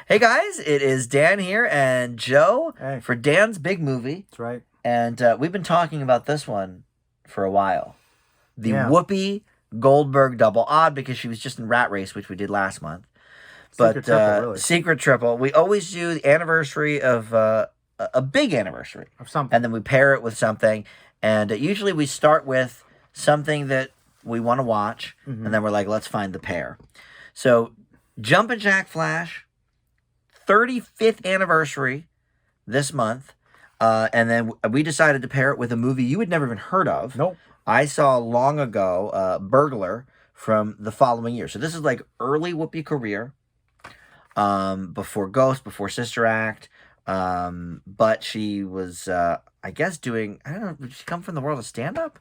Hey guys, it is Dan here and Joe Hey, for Dan's big movie. that's right. And we've been talking about this one for a while. The Yeah. Whoopi Goldberg double odd because she was just in Rat Race, which we did last month. Secret triple, really. Secret triple. We always do the anniversary of a big anniversary. Of something. And then we pair it with something. And usually we start with something that we want to watch. Mhm. And then we're like, let's find the pair. So Jumpin Jack Flash, 35th anniversary this month. And then we decided to pair it with a movie you had never even heard of. Nope. I saw long ago, Burglar, from the following year. So this is like early Whoopi career, before Ghost, before Sister Act. But she was, I guess, doing, I don't know, did she come from the world of stand-up?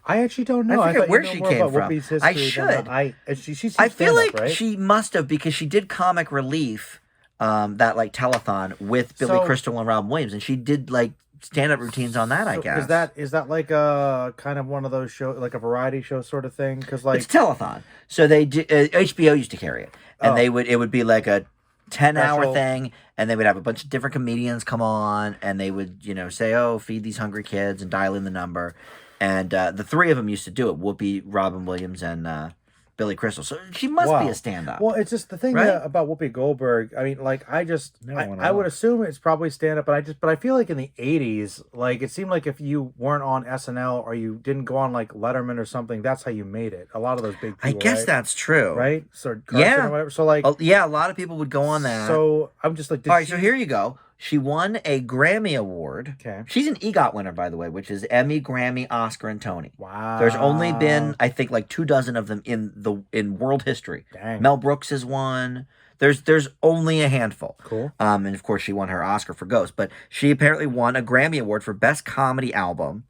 I actually don't know. I forget thought where you know she more came about from. Whoopi's I history should. than she's I feel like right? she must have, because she did comic relief, that like telethon with Billy Crystal and Robin Williams, and she did like stand-up routines on that. I guess Is that like a kind of one of those show, like a variety show sort of thing? Because like it's telethon. So they HBO used to carry it, and Oh. it would be like a 10-hour Special. thing, and they would have a bunch of different comedians come on, and they would say, "Oh, feed these hungry kids," and dial in the number. And the three of them used to do it: Whoopi, Robin Williams, and Billy Crystal. So she must be Wow. a stand-up. Well, it's just the thing Right? about Whoopi Goldberg. I mean, like I wanna would know. assume it's probably stand up, but I feel like in the '80s, like it seemed like if you weren't on SNL or you didn't go on like Letterman or something, that's how you made it. A lot of those big people, I guess right? that's true. Right? So Carson Yeah. or whatever. So like, Yeah, a lot of people would go on that. so I'm just like, All right, so here you go. She won a Grammy Award. Okay. She's an EGOT winner, by the way, which is Emmy, Grammy, Oscar, and Tony. Wow. There's only been, I think, like 24 of them in world history. Dang. Mel Brooks has won. There's only a handful. Cool. And of course she won her Oscar for Ghost, but she apparently won a Grammy Award for Best Comedy Album,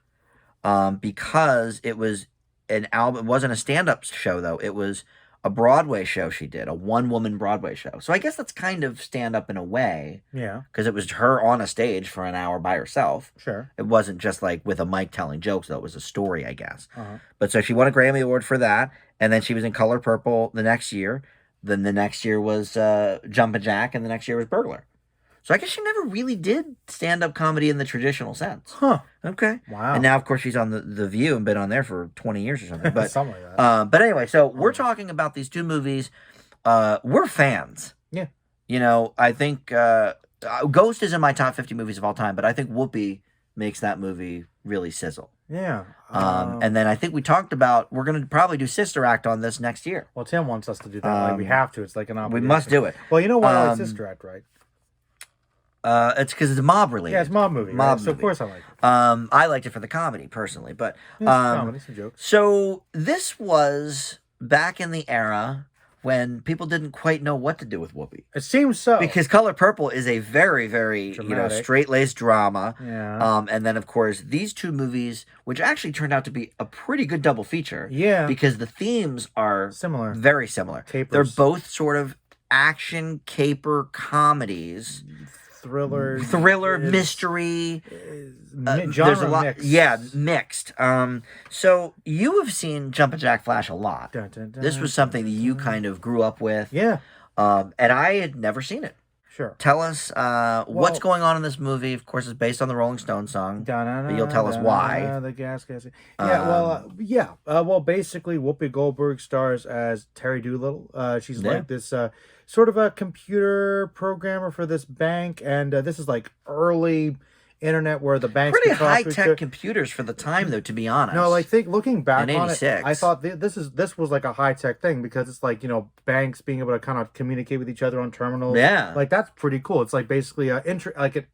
because it was an album. It wasn't a stand-up show though. It was a Broadway show she did, a one-woman Broadway show. So I guess that's kind of stand-up in a way, Yeah. because it was her on a stage for an hour by herself. Sure. It wasn't just like with a mic telling jokes, though. It was a story, I guess. Uh-huh. But so she won a Grammy Award for that, and then she was in Color Purple the next year. Then the next year was Jumpin' Jack, and the next year was Burglar. So I guess she never really did stand-up comedy in the traditional sense. Huh. Okay. Wow. And now, of course, she's on the View and been on there for 20 years or something. But something like that. but anyway, so we're talking about these two movies. We're fans. Yeah. I think Ghost is in my top 50 movies of all time, but I think Whoopi makes that movie really sizzle. Yeah. And then I think we talked about we're going to probably do Sister Act on this next year. Well, Tim wants us to do that. Like we have to. It's like an We obligation. must do it. Well, you know why I like Sister Act, right? It's because it's mob related. Yeah, it's a mob movie. Mob right? So of movie. course I like it. I liked it for the comedy personally, but Yeah, some comedy, some jokes. so this was back in the era when people didn't quite know what to do with Whoopi. It seems so. Because Color Purple is a very, very Dramatic. straight-laced drama. Yeah. And then of course these two movies, which actually turned out to be a pretty good double feature. Yeah. Because the themes are Similar. very similar. Capers. They're both sort of action caper comedies. Thriller, Mystery. genre There's a lot, mix. yeah, mixed. So you have seen Jumpin' Jack Flash a lot. Dun, dun, dun, This was something that you kind of grew up with. Yeah, And I had never seen it. sure. Tell us what's going on in this movie. Of course, it's based on the Rolling Stones song. But you'll tell us why. The gas. Yeah, well, basically, Whoopi Goldberg stars as Terry Doolittle. She's Yeah. like this sort of a computer programmer for this bank, and this is like early internet where the banks Pretty could talk to each other. high-tech computers for the time, though, to be honest. No, like looking back In on it, 86. I thought this was like a high tech thing because it's like banks being able to kind of communicate with each other on terminals. Yeah. like that's pretty cool. It's like basically an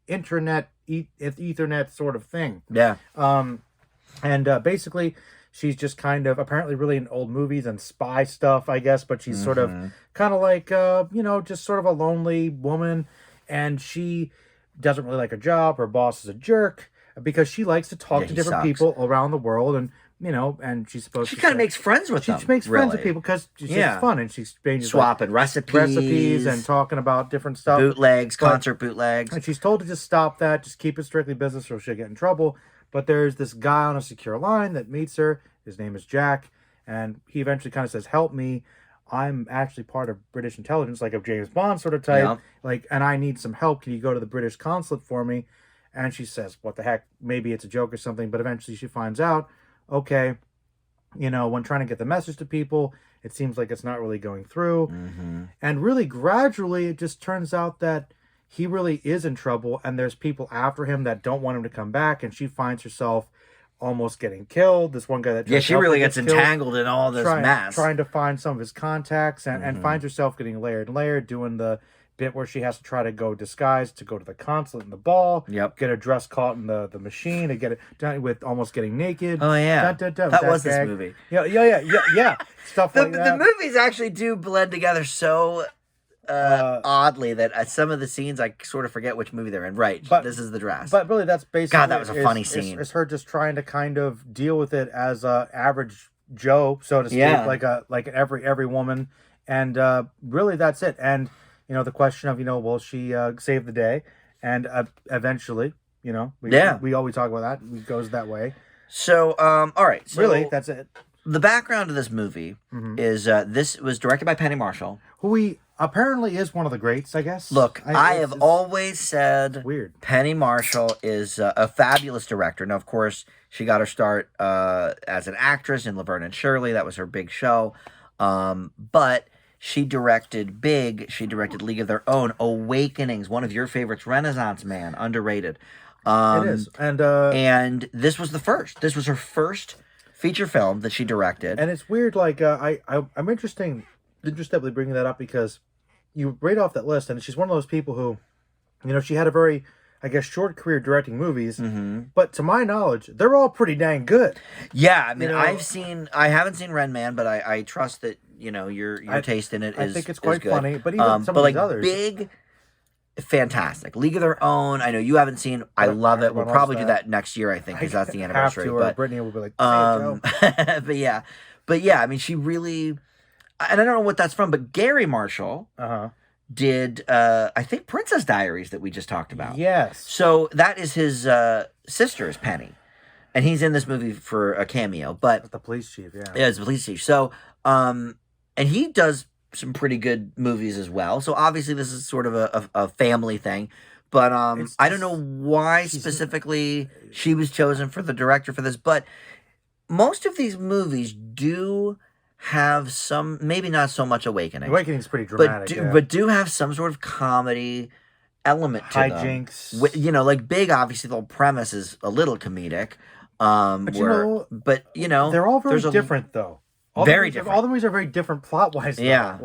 internet Ethernet sort of thing. Yeah. And basically she's just kind of apparently really in old movies and spy stuff, I guess, but she's sort of kind of like just sort of a lonely woman, and she doesn't really like her job. Her boss is a jerk because she likes to talk Yeah, to he different sucks. people around the world, and and she's supposed She to kind of say- makes friends with them. she makes friends with really. people because she's Yeah. fun, and she's just Swapping recipes and talking about different stuff. bootlegs, But- concert bootlegs. And she's told to just stop that, just keep it strictly business, or she'll get in trouble. But there's this guy on a secure line that meets her. His name is Jack, and he eventually kind of says, "Help me. I'm actually part of British intelligence, like a James Bond sort of type. Yeah. Like, and I need some help. Can you go to the British consulate for me? And she says, what the heck? Maybe it's a joke or something. But eventually she finds out, okay, when trying to get the message to people, it seems like it's not really going through. Mm-hmm. And really, gradually, it just turns out that he really is in trouble, and there's people after him that don't want him to come back, and she finds herself almost getting killed. This one guy that Yeah, she really gets entangled in all this mess. Trying to find some of his contacts, and finds herself getting layered and layered, doing the bit where she has to try to go disguised to go to the consulate in the ball. Yep. Get her dress caught in the machine and get it done with almost getting naked. Oh yeah, that was gag. this movie. Yeah. Stuff like that. The movies actually do blend together so oddly that some of the scenes I sort of forget which movie they're in. Right, but this is the dress. But really, that's basically God, that was a funny scene. It's her just trying to kind of deal with it as a average Joe, so to speak, like every woman, and really that's it. And the question of will she save the day, and eventually we always talk about that. It goes that way. So all right, so really that's it. The background of this movie is this was directed by Penny Marshall, who apparently is one of the greats, I guess. Look, I have always said weird. Penny Marshall is a fabulous director. Now, of course, she got her start as an actress in Laverne and Shirley. That was her big show. But she directed Big. She directed League of Their Own, Awakenings, one of your favorites, Renaissance Man, underrated. It is. And this was the first. This was her first feature film that she directed. And it's weird, like, I'm interested bringing that up because you read off that list, and she's one of those people who, she had a very, I guess, short career directing movies, but to my knowledge, they're all pretty dang good. Yeah, I mean, I haven't seen Ren Man, but I trust that, your taste in it is I think it's quite good. Funny, but even some of these others. Big, fantastic. League of Their Own, I know you haven't seen. I love it. We'll probably do that next year, I think, because that's the anniversary. But Brittany will be like, but yeah, I mean, she really, and I don't know what that's from, but Gary Marshall did, I think, Princess Diaries that we just talked about. Yes. So that is his sister is Penny, and he's in this movie for a cameo. But the police chief, yeah, it's the police chief. So, and he does some pretty good movies as well. So obviously this is sort of a family thing. But I don't know why specifically she was chosen for the director for this, but most of these movies do have some, maybe not so much Awakening. Awakening's pretty dramatic, but do have some sort of comedy element to hijinks. Them. Like Big, obviously the whole premise is a little comedic. But they're all very different though. Very different. All the movies are very different plot-wise. Yeah.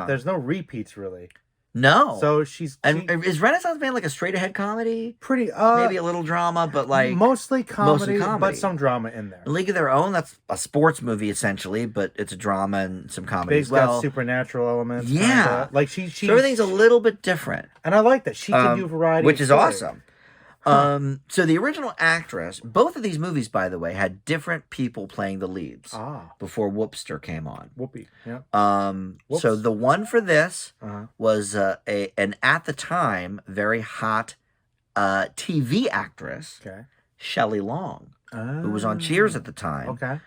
There's no repeats really. No. So is Renaissance Man like a straight-ahead comedy? Pretty, maybe a little drama, but like mostly comedy, but some drama in there. League of Their Own, that's a sports movie essentially, but it's a drama and some comedy as well. Got supernatural elements. Yeah. Like so everything's a little bit different. And I like that. She can do variety. Which is awesome. So the original actress, both of these movies, by the way, had different people playing the leads before Whoopster came on. Whoopi, yeah. So the one for this was an at the time very hot TV actress, Shelley Long, who was on Cheers at the time. Okay.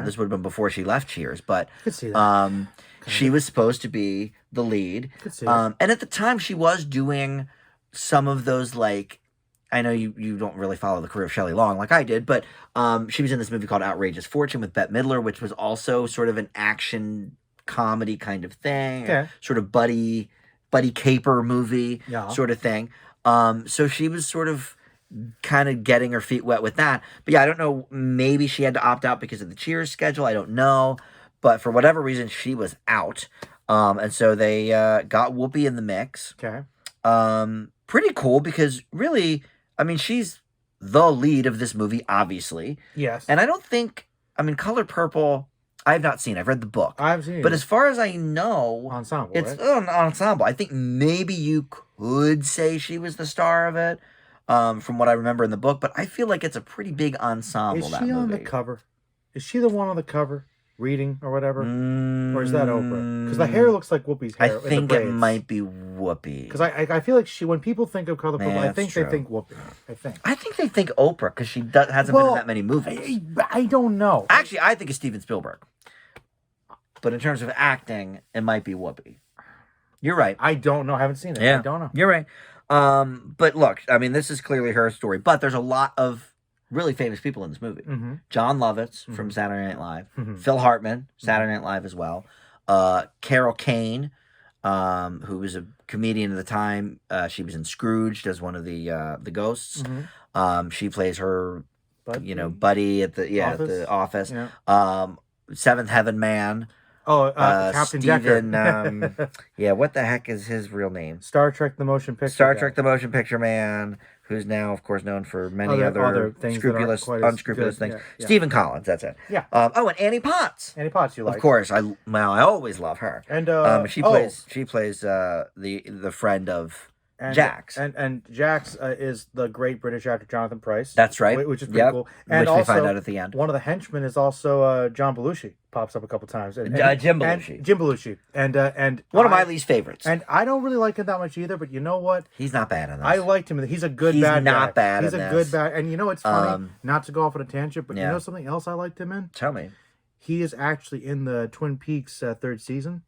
This would have been before she left Cheers, but I could see that. she was supposed to be the lead. I could see that. And at the time, she was doing some of those like. I know you don't really follow the career of Shelley Long like I did, but she was in this movie called Outrageous Fortune with Bette Midler, which was also sort of an action comedy kind of thing, sort of buddy caper movie sort of thing. So she was sort of kind of getting her feet wet with that. But yeah, I don't know, maybe she had to opt out because of the Cheers schedule. I don't know. But for whatever reason, she was out. And so they got Whoopi in the mix. Okay. Pretty cool because really... I mean, she's the lead of this movie, obviously. Yes. And I don't think, Color Purple, I have not seen. I've read the book. I've seen it. But as far as I know... Ensemble, it's right? Ensemble. I think maybe you could say she was the star of it, from what I remember in the book. But I feel like it's a pretty big ensemble, that movie. Is she on the cover? Is she the one on the cover? Reading or whatever? Or is that Oprah? Because the hair looks like Whoopi's hair. I think it might be Whoopi. Because I feel like when people think of Color Purple, I think they think Whoopi. I think they think Oprah because she hasn't been in that many movies. I don't know. Actually, I think it's Steven Spielberg. but in terms of acting, it might be Whoopi. You're right. I don't know. I haven't seen it. Yeah, I don't know. You're right. But look, I mean, this is clearly her story. But there's a lot of really famous people in this movie. Mm-hmm. John Lovitz from Saturday Night Live, Phil Hartman, Saturday Night Live as well. Carol Kane, who was a comedian at the time. She was in Scrooged as one of the ghosts. She plays her, buddy at the office. Yeah. Seventh Heaven Man. Oh, Captain Steven, Decker. what the heck is his real name? Star Trek: The Motion Picture. Star Trek: The Motion Picture Man, who's now, of course, known for many other things unscrupulous things. Yeah. Stephen Collins, that's it. Yeah. And Annie Potts. Annie Potts, you like? Of course, I always love her. And she plays the friend of Jax. And Jax is the great British actor Jonathan Pryce. That's right. Which is pretty cool. And which also, we find out at the end. One of the henchmen is also John Belushi. Pops up a couple times. Jim Belushi. Jim Belushi. And one of my least favorites. And I don't really like him that much either, but you know what? He's not bad in this. I liked him. He's a good bad guy. He's not bad He's in a this. good bad. And you know what's funny? Not to go off on a tangent, but you know something else I liked him in? Tell me. He is actually in the Twin Peaks third season.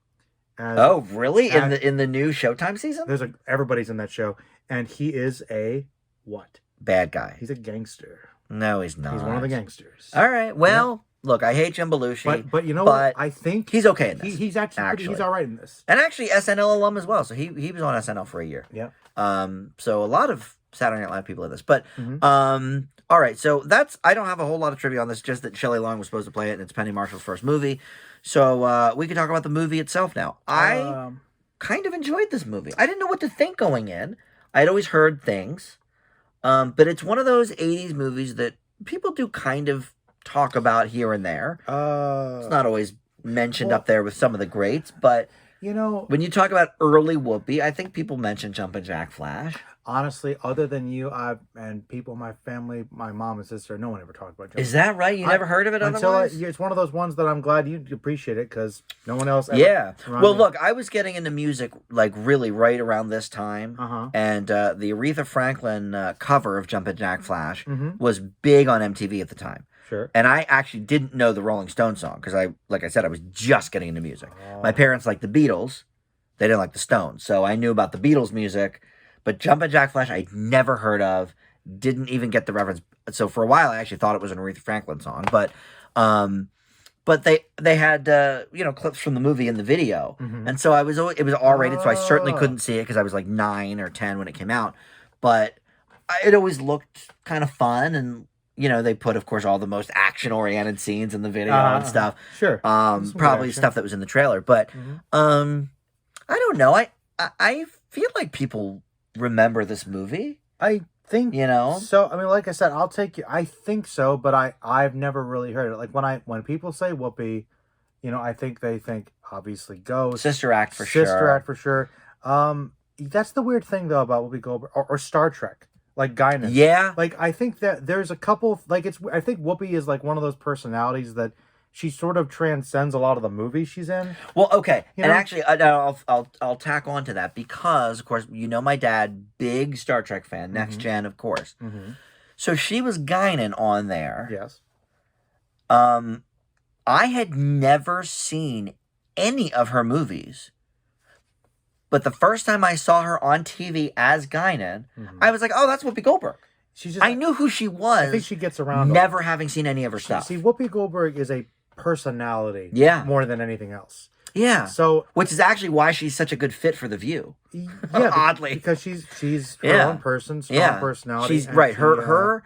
Really? In the new Showtime season? Everybody's in that show, and he is a what? Bad guy. He's a gangster. No, he's not. He's one of the gangsters. All right. Well, look, I hate Jim Belushi, but you know what? I think he's okay in this. He's actually he's all right in this, and actually SNL alum as well. So he was on SNL for a year. Yeah. So a lot of Saturday Night Live people in this, but all right. So I don't have a whole lot of trivia on this. Just that Shelley Long was supposed to play it, and it's Penny Marshall's first movie. So we can talk about the movie itself now. I kind of enjoyed this movie. I didn't know what to think going in. I'd always heard things. But it's one of those 80s movies that people do kind of talk about here and there. It's not always mentioned up there with some of the greats, but when you talk about early Whoopi, I think people mention Jumpin' Jack Flash. Honestly, other than you, and people in my family, my mom and sister, no one ever talked about Jumpin'. Is that right? You never heard of it otherwise? It's one of those ones that I'm glad you appreciate it because no one else ever. Yeah. Well, look, I was getting into music like really right around this time. And the Aretha Franklin cover of Jumpin' Jack Flash was big on MTV at the time. Sure. And I actually didn't know the Rolling Stones song because like I said, I was just getting into music. My parents liked the Beatles. They didn't like the Stones. So I knew about the Beatles music. But Jumpin' Jack Flash, I'd never heard of, didn't even get the reference. So for a while, I actually thought it was an Aretha Franklin song. But they had clips from the movie in the video, and so it was R-rated, so I certainly couldn't see it because I was like 9 or 10 when it came out. But it always looked kind of fun, and they put, of course, all the most action-oriented scenes in the video and stuff. Sure. Probably stuff that was in the trailer, but I don't know. I feel like people remember this movie. I think so. I mean, like I said, I'll take you. I think so, but I've never really heard it. Like when people say Whoopi, I think they think obviously Ghost, Sister Act for sure. That's the weird thing though about Whoopi Goldberg or Star Trek, like Guinan. Yeah. Like I think that there's a couple. I think Whoopi is like one of those personalities that she sort of transcends a lot of the movies she's in. Well, okay, and actually, I'll tack on to that because, of course, my dad, big Star Trek fan, Next Gen, of course. So she was Guinan on there. Yes. I had never seen any of her movies, but the first time I saw her on TV as Guinan, I was like, "Oh, that's Whoopi Goldberg." I knew who she was. I think she gets around. Never having seen any of her stuff. See, Whoopi Goldberg is a personality, more than anything else. Yeah. So, which is actually why she's such a good fit for The View. Yeah, oddly, because she's her own person, strong personality. She's right. Her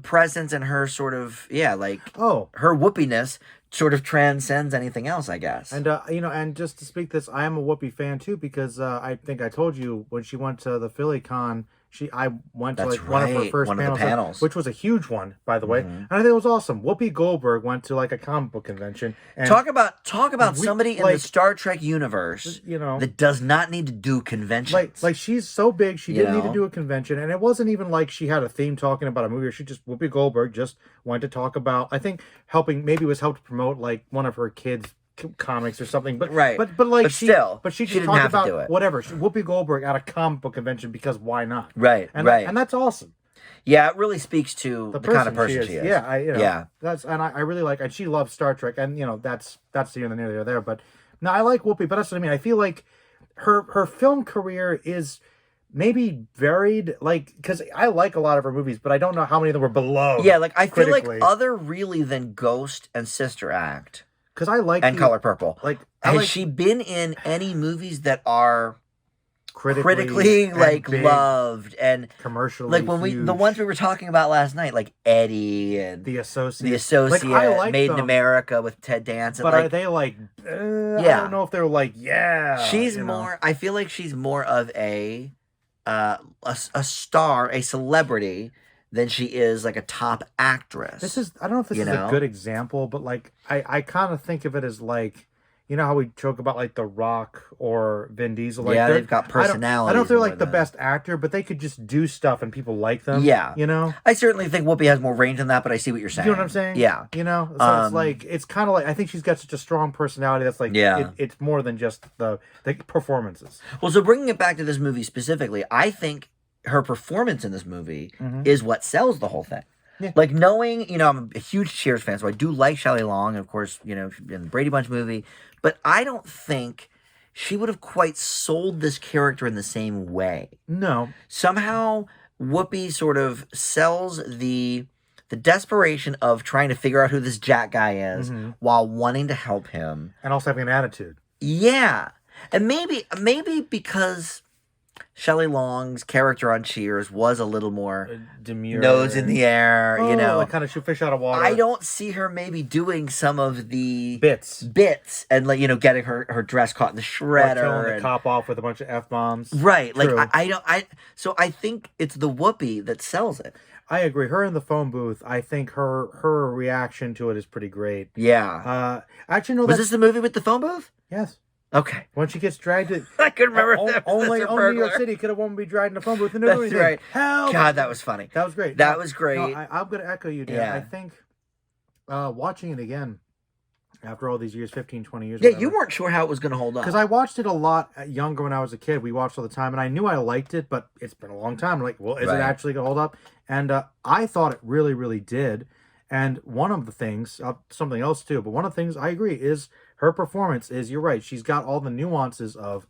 presence and her sort of her whoopiness sort of transcends anything else, I guess. And and just to speak this, I am a Whoopi fan too because I think I told you when she went to the Philly Con. I went to one of her first panels, which was a huge one, by the way, and I think it was awesome. Whoopi Goldberg went to like a comic book convention. And talk about somebody in the Star Trek universe, that does not need to do conventions. Like she's so big, she didn't need to do a convention, and it wasn't even like she had a theme talking about a movie. Or Whoopi Goldberg just went to talk about. I think helped promote like one of her kids' comics or something, but she just talked about whatever. Whoopi Goldberg at a comic book convention because why not? Right, and that's awesome. Yeah, it really speaks to the kind of person she is. she is. Yeah, Yeah. I really like, and she loves Star Trek, and that's neither near nor there. But no, I like Whoopi, but that's what I mean. I feel like her film career is maybe varied, like, because I like a lot of her movies, but I don't know how many of them were beloved. Yeah, like I feel like critically. other really than Ghost and Sister Act Because I like and Color Purple. Like, has she been in any movies that are critically like big, loved and commercially like when huge. the ones we were talking about last night, like Eddie and The Associate, like, I like Made them, in America with Ted Danson. but like, are they like? Yeah, I don't know if they're like, yeah. She's more. I feel like she's more of a star, a celebrity, than she is like a top actress. I don't know if this is a good example, but like I kind of think of it as like, you know how we joke about like The Rock or Vin Diesel. Like, yeah, they've got personality. I don't know if they're like the best actor, but they could just do stuff and people like them. Yeah, you know. I certainly think Whoopi has more range than that, but I see what you're saying. You know what I'm saying? Yeah. You know, so it's like, it's kind of like, I think she's got such a strong personality that's like, it's more than just the performances. Well, so bringing it back to this movie specifically, I think her performance in this movie is what sells the whole thing. Yeah. Like, knowing, I'm a huge Cheers fan, so I do like Shelley Long, and of course, in the Brady Bunch movie, but I don't think she would have quite sold this character in the same way. No. Somehow, Whoopi sort of sells the desperation of trying to figure out who this Jack guy is while wanting to help him. And also having an attitude. Yeah. And maybe because Shelley Long's character on Cheers was a little more demure, nose in the air, like kind of shoot fish out of water. I don't see her maybe doing some of the bits and like getting her dress caught in the shredder, or killing the cop off with a bunch of F-bombs. Right. True. Like so I think it's the Whoopi that sells it. I agree. Her in the phone booth, I think her reaction to it is pretty great. Yeah. Actually, no. Was this the movie with the phone booth? Yes. Okay. When she gets dragged to... I couldn't remember. Only New York City could a woman be dragged in a phone booth and do anything. Right. Help! God, that was funny. That was great. That was great. No, I'm going to echo you, Dan. Yeah. I think watching it again after all these years, 15, 20 years. Yeah, whatever, you weren't sure how it was going to hold up. Because I watched it a lot younger when I was a kid. We watched all the time, and I knew I liked it, but it's been a long time. I'm like, well, is it actually going to hold up? And I thought it really, really did. And one of the things, something else too, but one of the things I agree is her performance is, you're right, she's got all the nuances of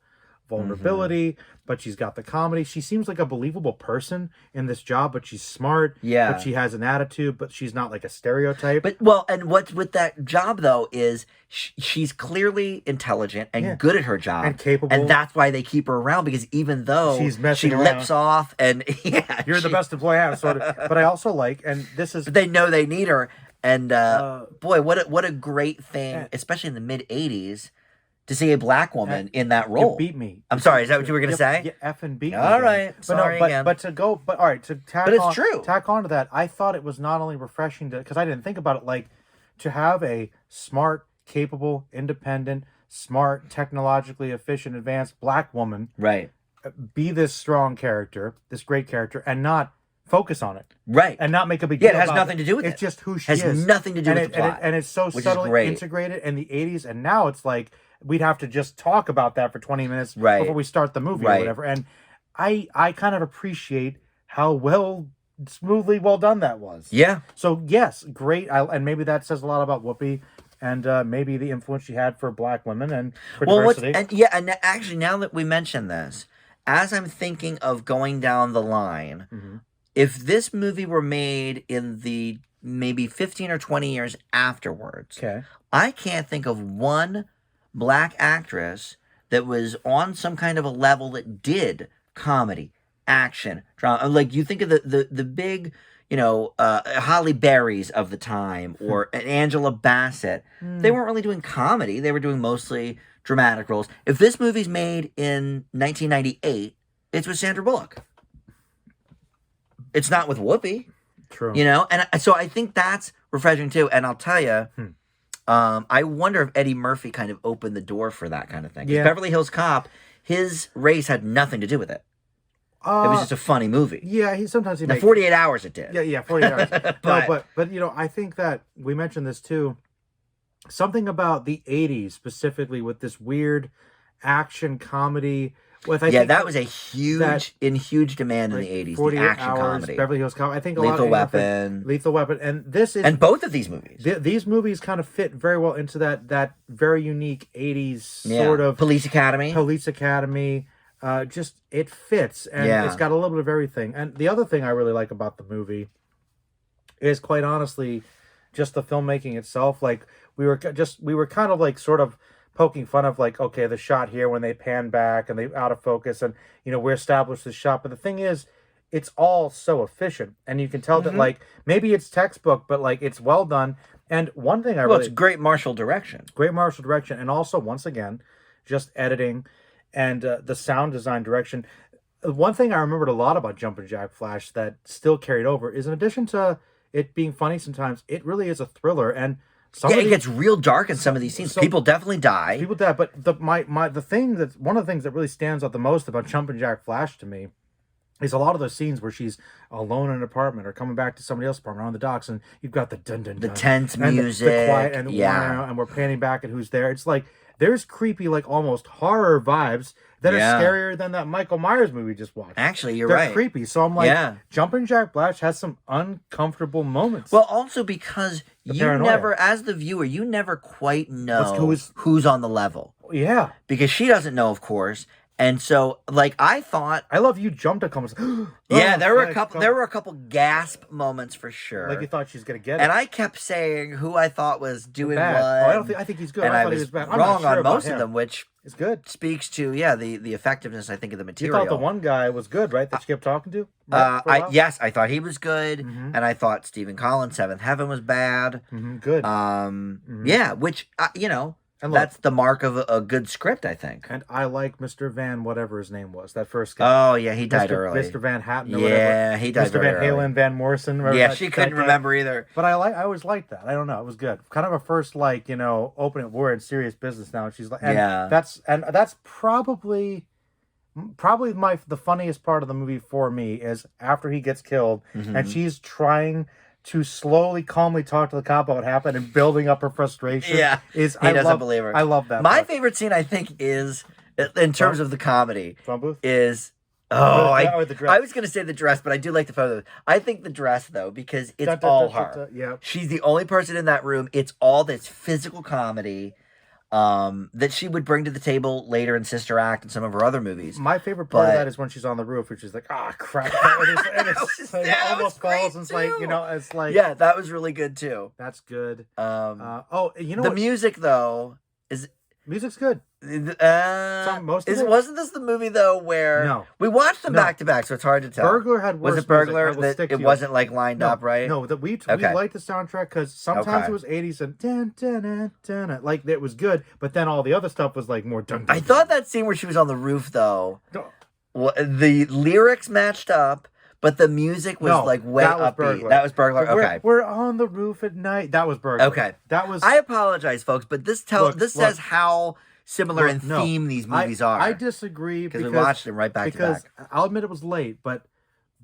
vulnerability, but she's got the comedy. She seems like a believable person in this job, but she's smart. Yeah. But she has an attitude, but she's not like a stereotype. But, well, and what's with that job, though, is she's clearly intelligent and good at her job. And capable. And that's why they keep her around, because even though she lips off and, You're the best employee I have. But I also like, and this is... They know they need her. And, boy, what a great thing, especially in the mid-'80s, to see a black woman in that role. You beat me. I'm sorry, is that what you were going to say? You effing beat me. All right, sorry again. But all right, to tack but it's true. Tack on to that, I thought it was not only refreshing to, because I didn't think about it, like, to have a smart, capable, independent, smart, technologically efficient, advanced black woman be this strong character, this great character, and not focus on it. Right. And not make a big deal it has about nothing to do with it. It's just who she is. Has nothing to do with the plot. And it's so subtly integrated in the 80s, and now it's like, we'd have to just talk about that for 20 minutes before we start the movie or whatever. And I kind of appreciate how smoothly well done that was. Yeah. So, yes, great. And maybe that says a lot about Whoopi and maybe the influence she had for black women and for diversity. And actually, now that we mention this, as I'm thinking of going down the line, if this movie were made in the maybe 15 or 20 years afterwards, I can't think of one black actress that was on some kind of a level that did comedy, action, drama. Like, you think of the big, Halle Berrys of the time, or Angela Bassett. They weren't really doing comedy. They were doing mostly dramatic roles. If this movie's made in 1998, it's with Sandra Bullock. It's not with Whoopi. True. And so I think that's refreshing too. And I'll tell you, I wonder if Eddie Murphy kind of opened the door for that kind of thing. Yeah. Beverly Hills Cop, his race had nothing to do with it. It was just a funny movie. Yeah, sometimes he makes 48 hours it did. Yeah, 48 hours. but I think that we mentioned this too. Something about the 80s specifically with this weird action comedy with that was a huge demand in the 80s. 48 The action Hours, comedy, Beverly Hills Cop. I think Lethal Weapon, and this is and both of these movies. These movies kind of fit very well into that very unique 80s sort of Police Academy. Just it fits, and it's got a little bit of everything. And the other thing I really like about the movie is, quite honestly, just the filmmaking itself. Like, we were kind of like sort of poking fun of, like, okay, the shot here when they pan back and they out of focus, and we established this shot. But the thing is, it's all so efficient, and you can tell that, like, maybe it's textbook, but like it's well done. And one thing it's great martial direction. And also, once again, just editing and the sound design direction. One thing I remembered a lot about Jumpin' Jack Flash that still carried over is, in addition to it being funny sometimes, it really is a thriller. And it gets real dark in some of these scenes. People definitely die. But one of the things that really stands out the most about Jumpin' Jack Flash to me is a lot of those scenes where she's alone in an apartment or coming back to somebody else's apartment on the docks, and you've got the dun dun dun, the tense and music, the quiet, and and we're panning back and who's there. It's like there's creepy, like almost horror vibes that are scarier than that Michael Myers movie we just watched. Actually, They're right. creepy. So I'm like, Jumpin' Jack Flash has some uncomfortable moments. Well, also because never, as the viewer, you never quite know who's on the level. Yeah. Because she doesn't know, of course. And so, like, I thought, I love you jumped a couple. there were a couple gasp moments for sure. Like you thought she's gonna get it. And I kept saying who I thought was doing bad. what. I think he's good. And I thought he was bad. Wrong on most of them, which is good. Speaks to the effectiveness, I think, of the material. You thought the one guy was good, right? That she kept talking to. Yes, I thought he was good, and I thought Stephen Collins' Seventh Heaven was bad. Good. Yeah, which and that's the mark of a good script, I think. And I like Mr. Van, whatever his name was, that first guy. Oh yeah, he died early. Mr. Van Hatten. Or whatever. He died Mr. Van early. Halen, Van Morrison. Yeah, she couldn't remember either. But I always liked that. I don't know, it was good. Kind of a first, like, opening. We're in serious business now. And she's like, that's probably the funniest part of the movie for me is after he gets killed, and she's trying to slowly, calmly talk to the cop about what happened and building up her frustration. Yeah, he doesn't believe her. I love that. My favorite scene, I think, is in terms of the comedy. Phone booth? Is or the dress. I was going to say the dress, but I do like the photo. I think the dress though, because it's all her. Yeah, she's the only person in that room. It's all this physical comedy. That she would bring to the table later in Sister Act and some of her other movies. My favorite part of that is when she's on the roof, which is like, crap. It almost falls, and it's like, it's like... Yeah, that was really good, too. That's good. The music, though, is... Music's good. Wasn't this the movie though where we watched them back to back, so it's hard to tell. Burglar had worse. Was it Burglar that it wasn't like lined up right? No, that we liked the soundtrack because sometimes it was 80s and dun, dun, dun, dun, dun, like it was good, but then all the other stuff was like more dun. I thought that scene where she was on the roof though, the lyrics matched up. But the music was way upbeat. Burglar. That was Burglar. Okay. We're on the roof at night. That was Burglar. Okay. That was. I apologize, folks, but this says how similar in theme these movies are. I disagree because we watched them right back to back. I'll admit it was late, but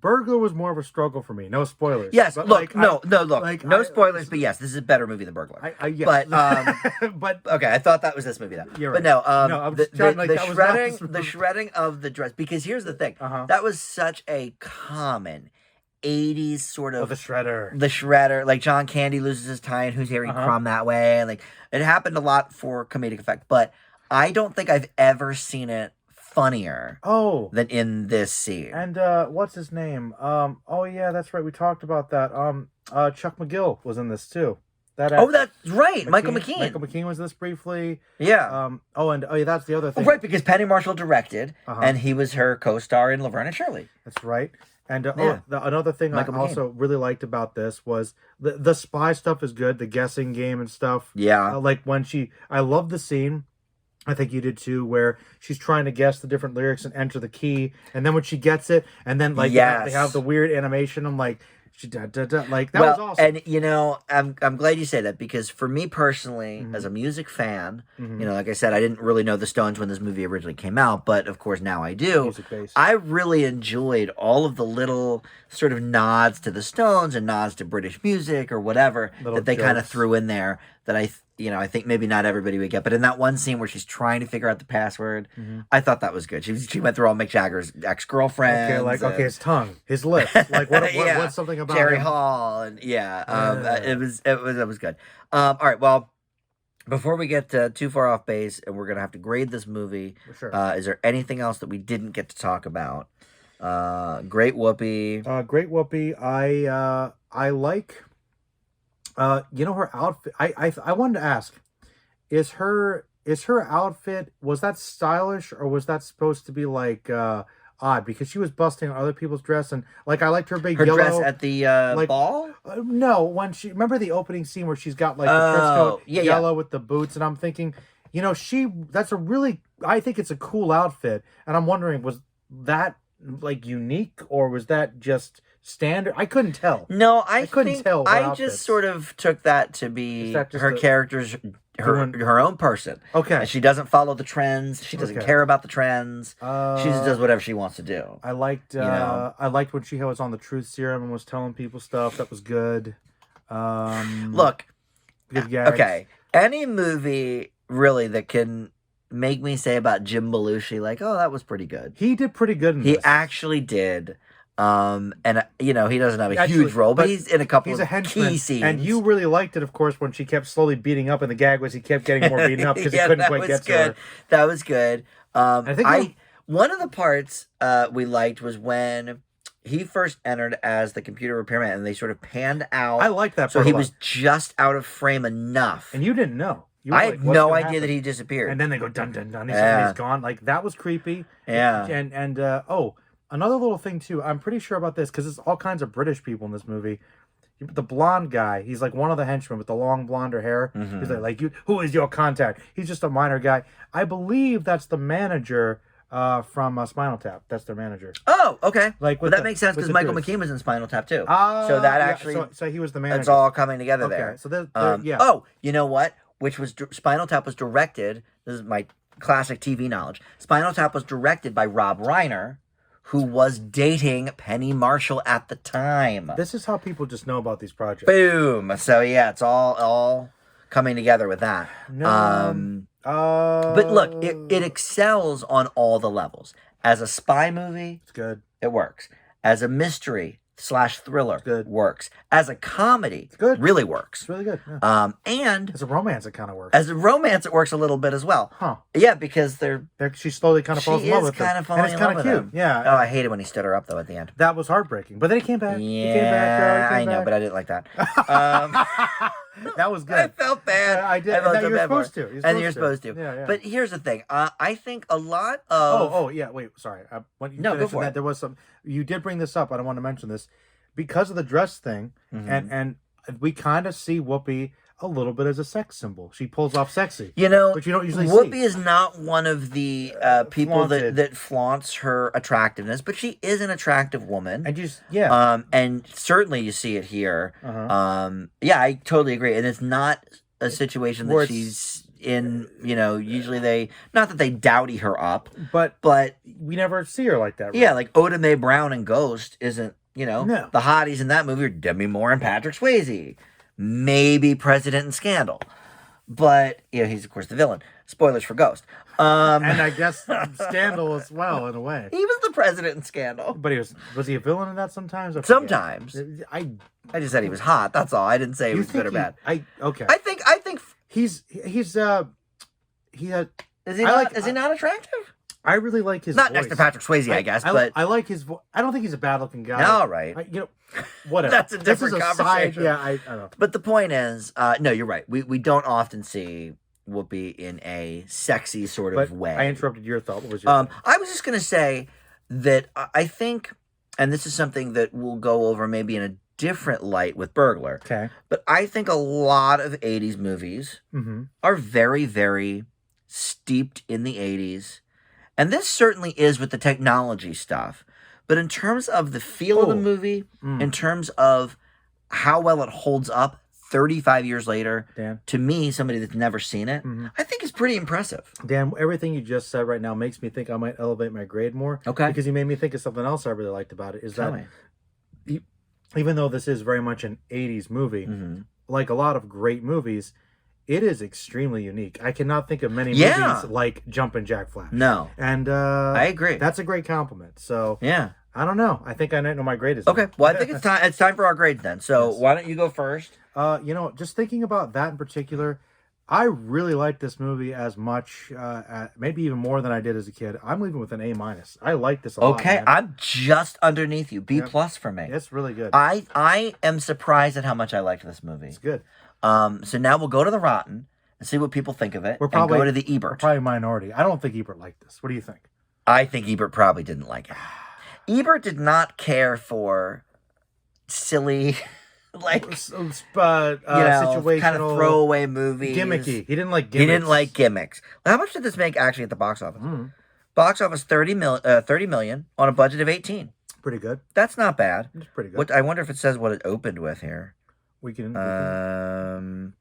Burglar was more of a struggle for me. No spoilers. Yes. But look. No spoilers. But yes, this is a better movie than Burglar. Yes. But okay. I thought that was this movie though. You're right. But no. The shredding of the dress. Because here's the thing. That was such a common 80s sort of the shredder. The shredder, like John Candy loses his tie and who's hearing Crumb that way, and like it happened a lot for comedic effect. But I don't think I've ever seen it funnier than in this scene. And what's his name? Yeah, that's right. We talked about that. Chuck McGill was in this too. That's right. Michael McKean. Michael McKean was in this briefly. Yeah. That's the other thing. Right, because Penny Marshall directed, and he was her co-star in Laverne and Shirley. That's right. And another thing I also really liked about this was the spy stuff is good. The guessing game and stuff. Yeah. Like when I love the scene. I think you did too, where she's trying to guess the different lyrics and enter the key, and then when she gets it, and then like they have the weird animation. I'm like, like that was awesome. And I'm glad you say that because for me personally, as a music fan, like I said, I didn't really know the Stones when this movie originally came out, but of course now I do. I really enjoyed all of the little sort of nods to the Stones and nods to British music or whatever that they kind of threw in there. That I think maybe not everybody would get. But in that one scene where she's trying to figure out the password, I thought that was good. She went through all Mick Jagger's ex-girlfriends. Okay, his tongue, his lips, like what's something about Jerry him? Hall, and it was good. All right, well, before we get too far off base, and we're gonna have to grade this movie. Sure. Is there anything else that we didn't get to talk about? Great Whoopi. Great Whoopi. I like. Her outfit. I wanted to ask, is her outfit, was that stylish, or was that supposed to be like odd, because she was busting on other people's dress, and like I liked her Her yellow dress at the ball. No, when she, remember the opening scene where she's got like the dress coat yellow with the boots, and I'm thinking, that's a really, I think it's a cool outfit, and I'm wondering, was that like unique, or was that just standard? I couldn't tell. No, I couldn't tell. I just sort of took that to be her character's her own person. Okay. And she doesn't follow the trends. She doesn't care about the trends. She just does whatever she wants to do. I liked I liked when she was on the truth serum and was telling people stuff. That was good. Look, good gags. Okay, any movie really that can make me say about Jim Belushi, like, oh, that was pretty good. He did pretty good in this. He this. actually did. And he doesn't have a huge role, but he's in a couple of key scenes. And you really liked it, of course, when she kept slowly beating up, and the gag was he kept getting more beaten up because he couldn't quite get to her. That was good. One of the parts we liked was when he first entered as the computer repairman, and they sort of panned out. I liked that part. So he was just out of frame enough. And you didn't know. I had no idea that he disappeared. And then they go dun dun dun. He's gone. Like, that was creepy. Yeah. And another little thing too. I'm pretty sure about this because it's all kinds of British people in this movie. The blonde guy, he's like one of the henchmen with the long blonder hair. Mm-hmm. He's like you. Who is your contact? He's just a minor guy. I believe that's the manager from Spinal Tap. That's their manager. Oh, okay. Like, that makes sense because Michael McKean was in Spinal Tap too. So that actually, so he was the manager. It's all coming together there. So yeah. Oh, you know what? Spinal Tap was directed. This is my classic TV knowledge. Spinal Tap was directed by Rob Reiner, who was dating Penny Marshall at the time. This is how people just know about these projects. Boom. So yeah, it's all coming together with that. No. But look, it excels on all the levels. As a spy movie, it's good. It works. As a mystery / thriller, it's good. Works. As a comedy, it's good. Really works. It's really good. Yeah. And as a romance, it kind of works. As a romance, it works a little bit as well. Huh? Yeah, because she slowly kind of falls in love with him. Kind of falling in love with him. Yeah. Oh, I hated when he stood her up though at the end. That was heartbreaking. But then he came back. Yeah, he came back, I know, but I didn't like that. That was good. I felt bad. I did. You're supposed to. You're supposed to. Yeah. But here's the thing. I think a lot of. Oh yeah. Wait. Sorry. When you go for that, it. There was some. You did bring this up. I don't want to mention this because of the dress thing, and we kind of see Whoopi a little bit as a sex symbol. She pulls off sexy. But you don't usually Whoopi see. is not one of the people that flaunts her attractiveness, but she is an attractive woman. And and certainly you see it here. I totally agree. And it's not a situation that she's in, usually not that they dowdy her up, but we never see her like that. Right? Yeah, like Oda Mae Brown and Ghost isn't, No. The hotties in that movie are Demi Moore and Patrick Swayze. Maybe President in Scandal. But, he's, of course, the villain. Spoilers for Ghost. And I guess Scandal as well, in a way. He was the president in Scandal. But was he a villain in that sometimes? Sometimes. I just said he was hot. That's all. I didn't say he was good or bad. Okay. I think he's is he not attractive? I really like his not voice. Next to Patrick Swayze, I guess. But I like his voice. I don't think he's a bad looking guy. All right. Whatever. That's a different conversation. I don't know. But the point is, no, you're right. We don't often see Whoopi in a sexy sort of way. I interrupted your thought. What was your thought? I was just going to say that I think, and this is something that we'll go over maybe in a different light with Burglar. Okay. But I think a lot of 80s movies are very, very steeped in the 80s. And this certainly is with the technology stuff. But in terms of the feel of the movie, in terms of how well it holds up 35 years later, Dan, to me, somebody that's never seen it, I think is pretty impressive. Dan, everything you just said right now makes me think I might elevate my grade more. Okay. Because you made me think of something else I really liked about it. Even though this is very much an 80s movie, like a lot of great movies, it is extremely unique. I cannot think of many Yeah. movies like Jumpin' Jack Flash. No. And I agree. That's a great compliment. So Yeah. I don't know. I think I know my grade is. Okay. Well, I think it's time. It's time for our grades then. So Yes. why don't you go first? Just thinking about that in particular, I really like this movie as much, maybe even more than I did as a kid. I'm leaving with an A-. I like this a lot. Okay, Man. I'm just underneath you. B plus for me. It's really good. I am surprised at how much I liked this movie. It's good. So now we'll go to the Rotten and see what people think of it. We're probably and go to the Ebert. We're probably minority. I don't think Ebert liked this. What do you think? I think Ebert probably didn't like it. Ebert did not care for silly, like situational, kind of throwaway movies, gimmicky. He didn't like gimmicks. He didn't like gimmicks. How much did this make actually at the box office? Box office 30 million on a budget of 18. Pretty good. That's not bad. It's pretty good. I wonder if it says what it opened with here. We can.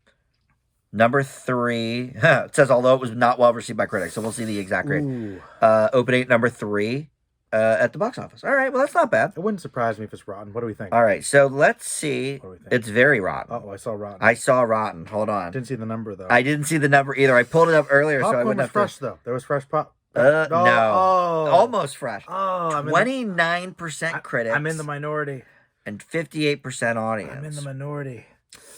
Number 3. It says although it was not well received by critics, so we'll see the exact grade. Opening at number 3 at the box office. All right, well that's not bad. It wouldn't surprise me if it's rotten. What do we think? All right, so let's see. What do we think? It's very rotten. Oh, I saw rotten. I saw rotten. Hold on. Didn't see the number though. I didn't see the number either. I pulled it up earlier, so I Popcorn wouldn't was have fresh though. There was fresh pop. No. Oh. Almost fresh. Oh, 29% critics. I'm in the minority. And 58% audience. I'm in the minority.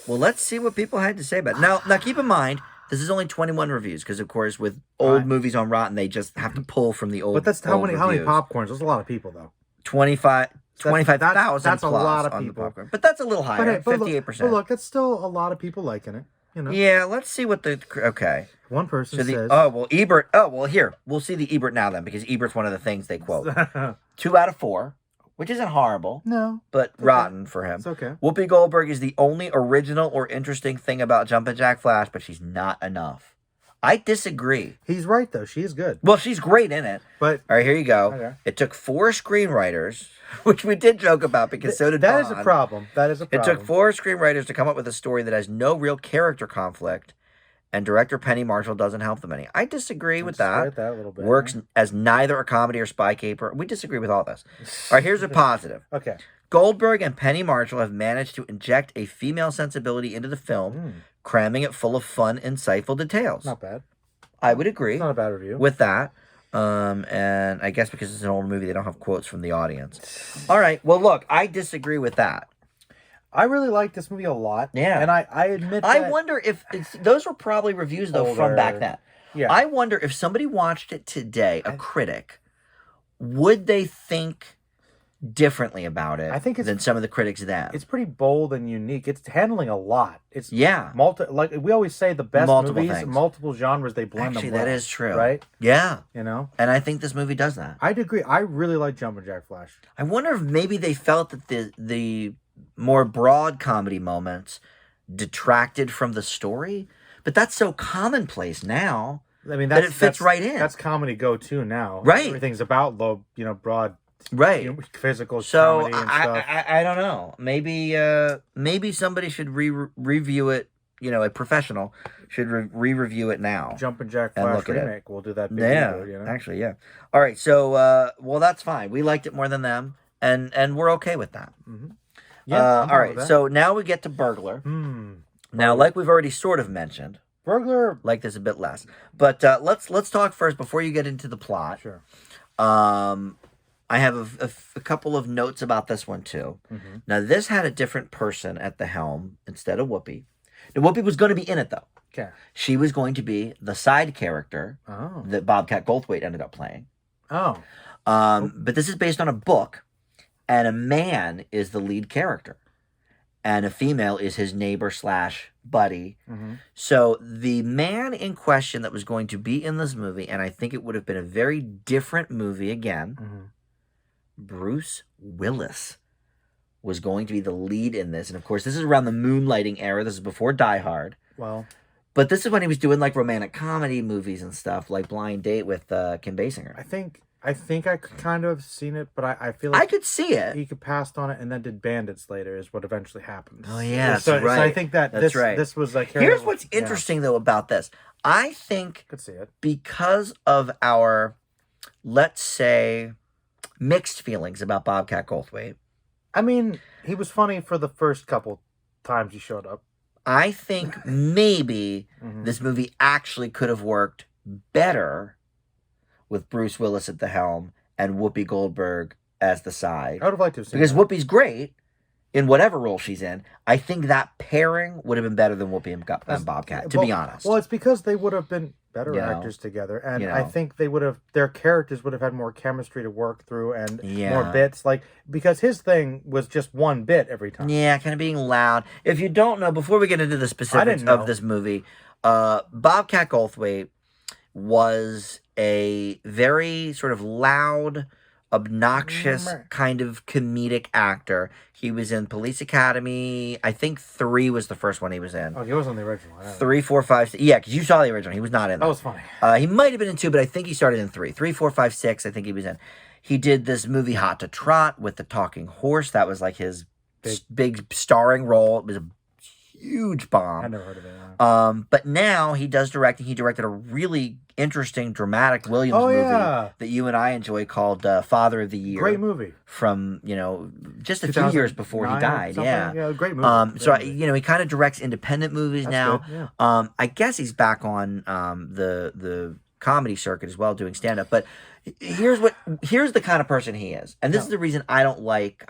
Well, let's see what people had to say about it. Now keep in mind, this is only 21 reviews because, of course, with old movies on Rotten, they just have to pull from the old. But that's how many reviews. popcorns? There's a lot of people though. 25,000. That's a lot of people. But that's a little higher. 58%. But look, that's still a lot of people liking it. You know. Yeah. Let's see what the okay. One person says. Ebert. Oh well, here we'll see the Ebert now then because Ebert's one of the things they quote. 2 out of 4, which isn't horrible. No, but rotten for him. It's okay. Whoopi Goldberg is the only original or interesting thing about Jumpin' Jack Flash, but she's not enough. I disagree. He's right though. She is good. Well, she's great in it. But all right, here you go. Okay. It took 4 screenwriters, which we did joke about because so did that. Bond. Is a problem. That is a problem. It took 4 screenwriters to come up with a story that has no real character conflict, and director Penny Marshall doesn't help them any. I disagree with that. That a little bit. Works as neither a comedy or spy caper. We disagree with all this. All right, here's a positive. Okay. Goldberg and Penny Marshall have managed to inject a female sensibility into the film, cramming it full of fun, insightful details. Not bad. I would agree. It's not a bad review. With that. And I guess because it's an old movie, they don't have quotes from the audience. All right. Well, look, I disagree with that. I really like this movie a lot. Yeah. And I admit that I wonder if those were probably reviews, though, from back then. Yeah. I wonder if somebody watched it today, a critic, would they think differently about it than some of the critics then? It's pretty bold and unique. It's handling a lot. It's like we always say, the best movies, multiple genres, they blend them well. That is true. Right? Yeah. You know? And I think this movie does that. I'd agree. I really like Jumpin' Jack Flash. I wonder if maybe they felt that the more broad comedy moments detracted from the story, but that's so commonplace now. I mean, that it fits right in. That's comedy go-to now. Right. Everything's about low, broad, right, physical so comedy and stuff. I don't know. Maybe somebody should review it. A professional should review it now. Jumpin' Jack Flash remake. We'll do that. Actually, yeah. All right. So, well, that's fine. We liked it more than them, and we're okay with that. Mm-hmm. Yeah. All right. So now we get to Burglar. Now, like we've already sort of mentioned, Burglar like this a bit less, but let's talk first before you get into the plot. Sure. I have a couple of notes about this one too. Mm-hmm. Now, this had a different person at the helm instead of Whoopi. Now, Whoopi was going to be in it though. Okay. She was going to be the side character that Bobcat Goldthwait ended up playing. Oh. But this is based on a book, and a man is the lead character, and a female is his neighbor / buddy. Mm-hmm. So the man in question that was going to be in this movie, and I think it would have been a very different movie again, Bruce Willis was going to be the lead in this. And of course, this is around the moonlighting era. This is before Die Hard. Well, but this is when he was doing like romantic comedy movies and stuff, like Blind Date with Kim Basinger. I think I could kind of seen it, but I feel like I could see it. He could passed on it and then did Bandits later is what eventually happened. Oh yeah, so, that's right. So I think that this was like here's what's interesting though about this. I think could see it because of our, let's say, mixed feelings about Bobcat Goldthwait. I mean, he was funny for the first couple times he showed up. I think maybe this movie actually could have worked better with Bruce Willis at the helm and Whoopi Goldberg as the side. I would have liked to have seen because that. Whoopi's great in whatever role she's in. I think that pairing would have been better than Whoopi and Bobcat, to be honest. Well, it's because they would have been better You know, actors together, and you know. I think their characters would have had more chemistry to work through and Yeah. more bits. Like, because his thing was just one bit every time. Yeah, kind of being loud. If you don't know, before we get into the specifics of this movie, Bobcat Goldthwait was a very sort of loud, obnoxious kind of comedic actor. He was in Police Academy. I think 3 was the first one he was in. Oh, he was on the original. 3, 4, 5, 6. Yeah, because you saw the original. He was not in that. That was funny. He might have been in 2, but I think he started in 3. 3, 4, 5, 6, I think he was in. He did this movie Hot to Trot with the talking horse. That was like his big starring role. It was a huge bomb. I never heard of it. But now he does directing. He directed a really interesting, dramatic Williams movie that you and I enjoy called Father of the Year. Great movie. From, just a few years before he died. Yeah, great movie. So, he kind of directs independent movies now. Good, yeah. I guess he's back on the comedy circuit as well, doing stand-up. But here's the kind of person he is. And this is the reason I don't like,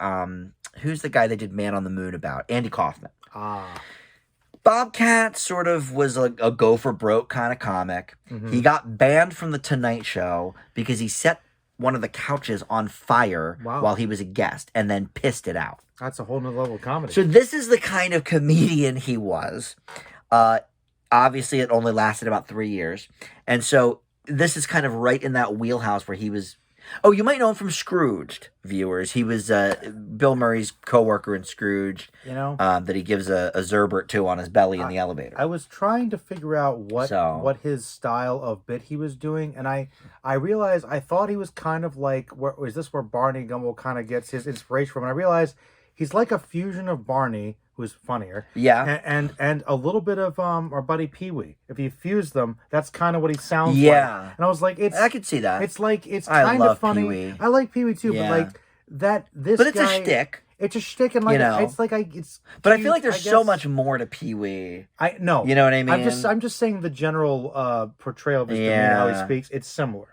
who's the guy that did Man on the Moon about? Andy Kaufman. Bobcat sort of was a go for broke kind of comic. He got banned from the Tonight Show because he set one of the couches on fire while he was a guest and then pissed it out. That's a whole nother level of comedy. So this is the kind of comedian he was. Obviously, it only lasted about 3 years. And so this is kind of right in that wheelhouse where he was... Oh, you might know him from Scrooged, viewers. He was Bill Murray's coworker in Scrooged. That he gives a Zerbert to on his belly in the elevator. I was trying to figure out what his style of bit he was doing, and I realized I thought he was kind of like, is this where Barney Gumble kind of gets his inspiration from? And I realized he's like a fusion of Barney, who's funnier, and a little bit of our buddy Pee Wee. If you fuse them, that's kind of what he sounds like. And I was like, I could see that. It's like it's kind of funny. Pee-wee. I like Pee Wee too, but like that. But it's a shtick. It's a shtick, and like it's like it's. But I feel like there's so much more to Pee Wee. I know. You know what I mean? I'm just saying the general portrayal of his demeanor, how he speaks. It's similar.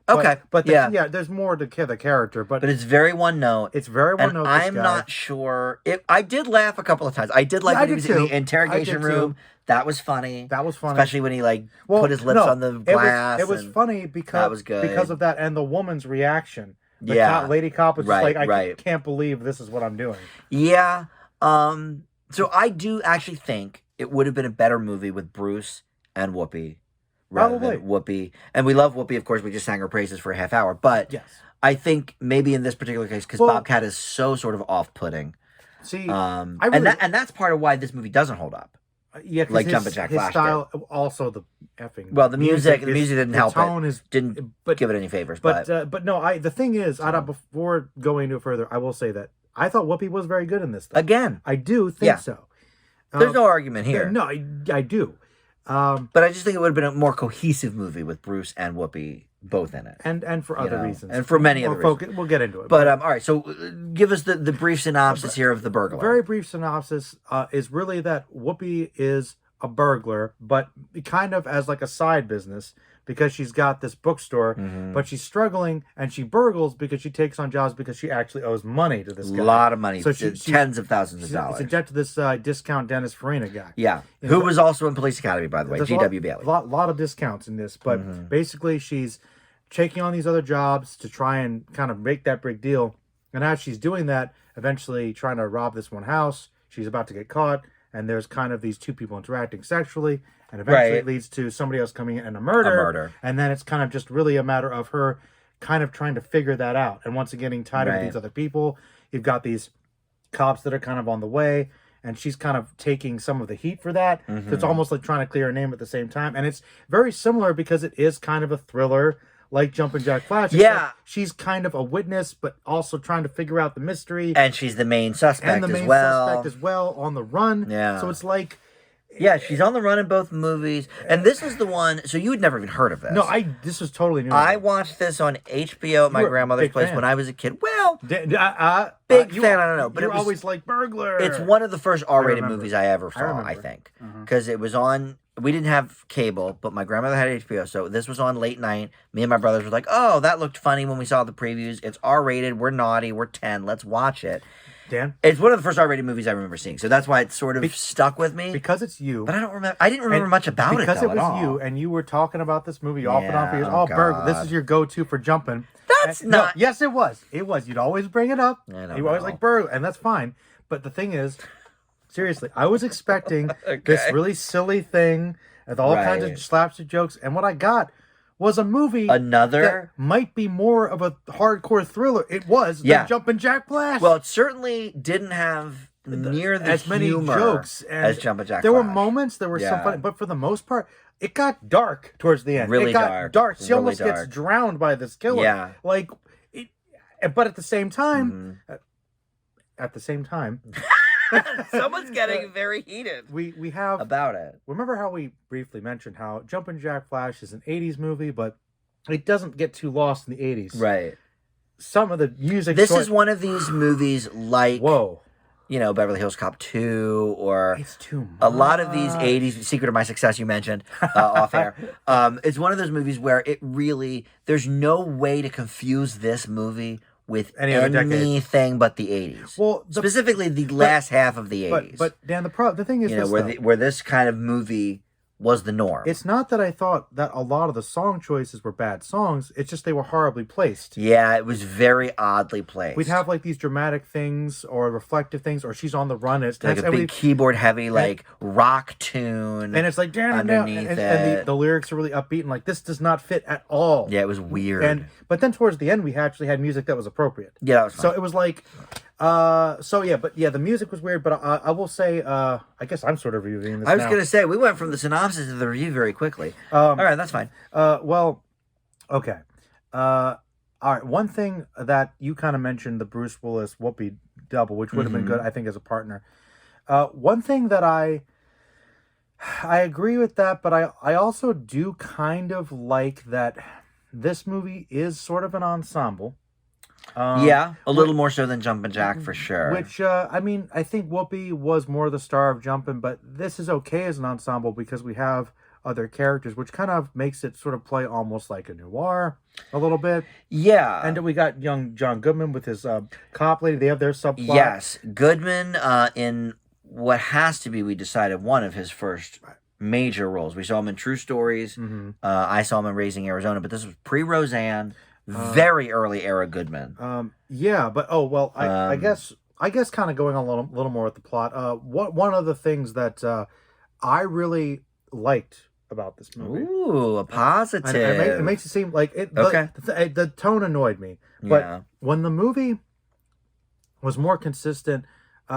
Okay, but there's more to the character, but it's very one note. It's very one note. I'm not sure. I did laugh a couple of times. I did like when he was in the interrogation room. That was funny. Especially when he put his lips on the glass. It was funny because that was good. Because of that and the woman's reaction. Lady Cop was just like, I can't believe this is what I'm doing. Yeah. So I do actually think it would have been a better movie with Bruce and Whoopi. Rather than Whoopi. And we love Whoopi, of course. We just sang her praises for a half hour. But I think maybe in this particular case, because Bobcat is so sort of off-putting. See, and that's part of why this movie doesn't hold up. Like Jumpin' Jack Flash style, also the effing... Well, the music didn't help it. Didn't give it any favors. But no, the thing is, before going no further, I will say that I thought Whoopi was very good in this thing. Again. I do think so. There's no argument here. No, I do. But I just think it would have been a more cohesive movie with Bruce and Whoopi both in it, and for other reasons, and for many other reasons. We'll get into it. But all right, so give us the brief synopsis here of the burglar. Very brief synopsis is really that Whoopi is a burglar, but kind of as like a side business because she's got this bookstore, but she's struggling and she burgles because she takes on jobs because she actually owes money to this guy. A lot of money, so tens of thousands of dollars. She's to this discount Dennis Farina guy. Yeah, who was also in Police Academy, by the way, G.W. Bailey. Lot of discounts in this, but basically she's taking on these other jobs to try and kind of make that big deal. And as she's doing that, eventually trying to rob this one house, she's about to get caught. And there's kind of these two people interacting sexually, and eventually it leads to somebody else coming in and a murder. And then it's kind of just really a matter of her kind of trying to figure that out. And once again, getting tied up with these other people. You've got these cops that are kind of on the way, and she's kind of taking some of the heat for that. So it's almost like trying to clear her name at the same time. And it's very similar because it is kind of a thriller, like Jumpin' Jack Flash. Yeah. She's kind of a witness, but also trying to figure out the mystery. And she's the main suspect as well. On the run. Yeah. So it's like, Yeah, she's on the run in both movies. And this is the one, so you had never even heard of this. No, this was totally new. I watched this on HBO at my grandmother's place when I was a kid. Well, big fan, I don't know. But you're always like Burglar. It's one of the first R-rated movies I ever saw, I think. Because it was on, we didn't have cable, but my grandmother had HBO, so this was on late night. Me and my brothers were like, oh, that looked funny when we saw the previews. It's R-rated, we're naughty, we're 10, let's watch it. Dan? It's one of the first R-rated movies I remember seeing, so that's why it sort of stuck with me. Because it's you. But I didn't remember much about it, because though, it was you, and you were talking about this movie off and on for years. Oh, God. Burglar, this is your go-to for jumping. That's not... No, yes, it was. It was. You'd always bring it up. You always like Burglar, and that's fine. But the thing is, seriously, I was expecting this really silly thing with all kinds of slapstick jokes, and what I got was a movie that might be more of a hardcore thriller. It was the Jumpin Jack Flash. Well, it certainly didn't have near as many jokes as Jumpin Jack Flash. There were moments, there were some funny, but for the most part, it got dark towards the end. Really it got dark. She almost gets drowned by this killer. Yeah. Like it, but at the same time, someone's getting very heated. We have about it. Remember how we briefly mentioned how Jumpin Jack Flash is an 80s movie, but it doesn't get too lost in the 80s. Right. Some of the music. This is one of these movies like Beverly Hills Cop 2 or it's too much. A lot of these 80s Secret of My Success you mentioned off air. It's one of those movies where it really there's no way to confuse this movie with anything but the 80s. Well, specifically the last half of the 80s. But Dan, the thing is, where this kind of movie was the norm. It's not that I thought that a lot of the song choices were bad songs. It's just they were horribly placed. Yeah, it was very oddly placed. We'd have like these dramatic things or reflective things, or she's on the run. It's like a big keyboard heavy rock tune, and it's like underneath it. And the lyrics are really upbeat, and like this does not fit at all. Yeah, it was weird. But then towards the end, we actually had music that was appropriate. Yeah, that was fun. So it was like. The music was weird, but I will say, I guess I'm sort of reviewing this. I was going to say we went from the synopsis to the review very quickly. All right, that's fine. Okay. All right. One thing that you kind of mentioned, the Bruce Willis Whoopi double, which would have been good, I think, as a partner. One thing that I agree with that, but I also do kind of like that this movie is sort of an ensemble. A little more so than Jumpin' Jack for sure. Which, I think Whoopi was more the star of Jumpin', but this is okay as an ensemble because we have other characters, which kind of makes it sort of play almost like a noir a little bit. Yeah. And we got young John Goodman with his cop lady. They have their subplot. Yes. Goodman in what has to be, we decided, one of his first major roles. We saw him in True Stories. I saw him in Raising Arizona, but this was pre-Roseanne. Very early era Goodman. I guess kind of going a little more with the plot. One of the things that I really liked about this movie. Ooh, a positive. It makes it seem like it. The tone annoyed me, but when the movie was more consistent,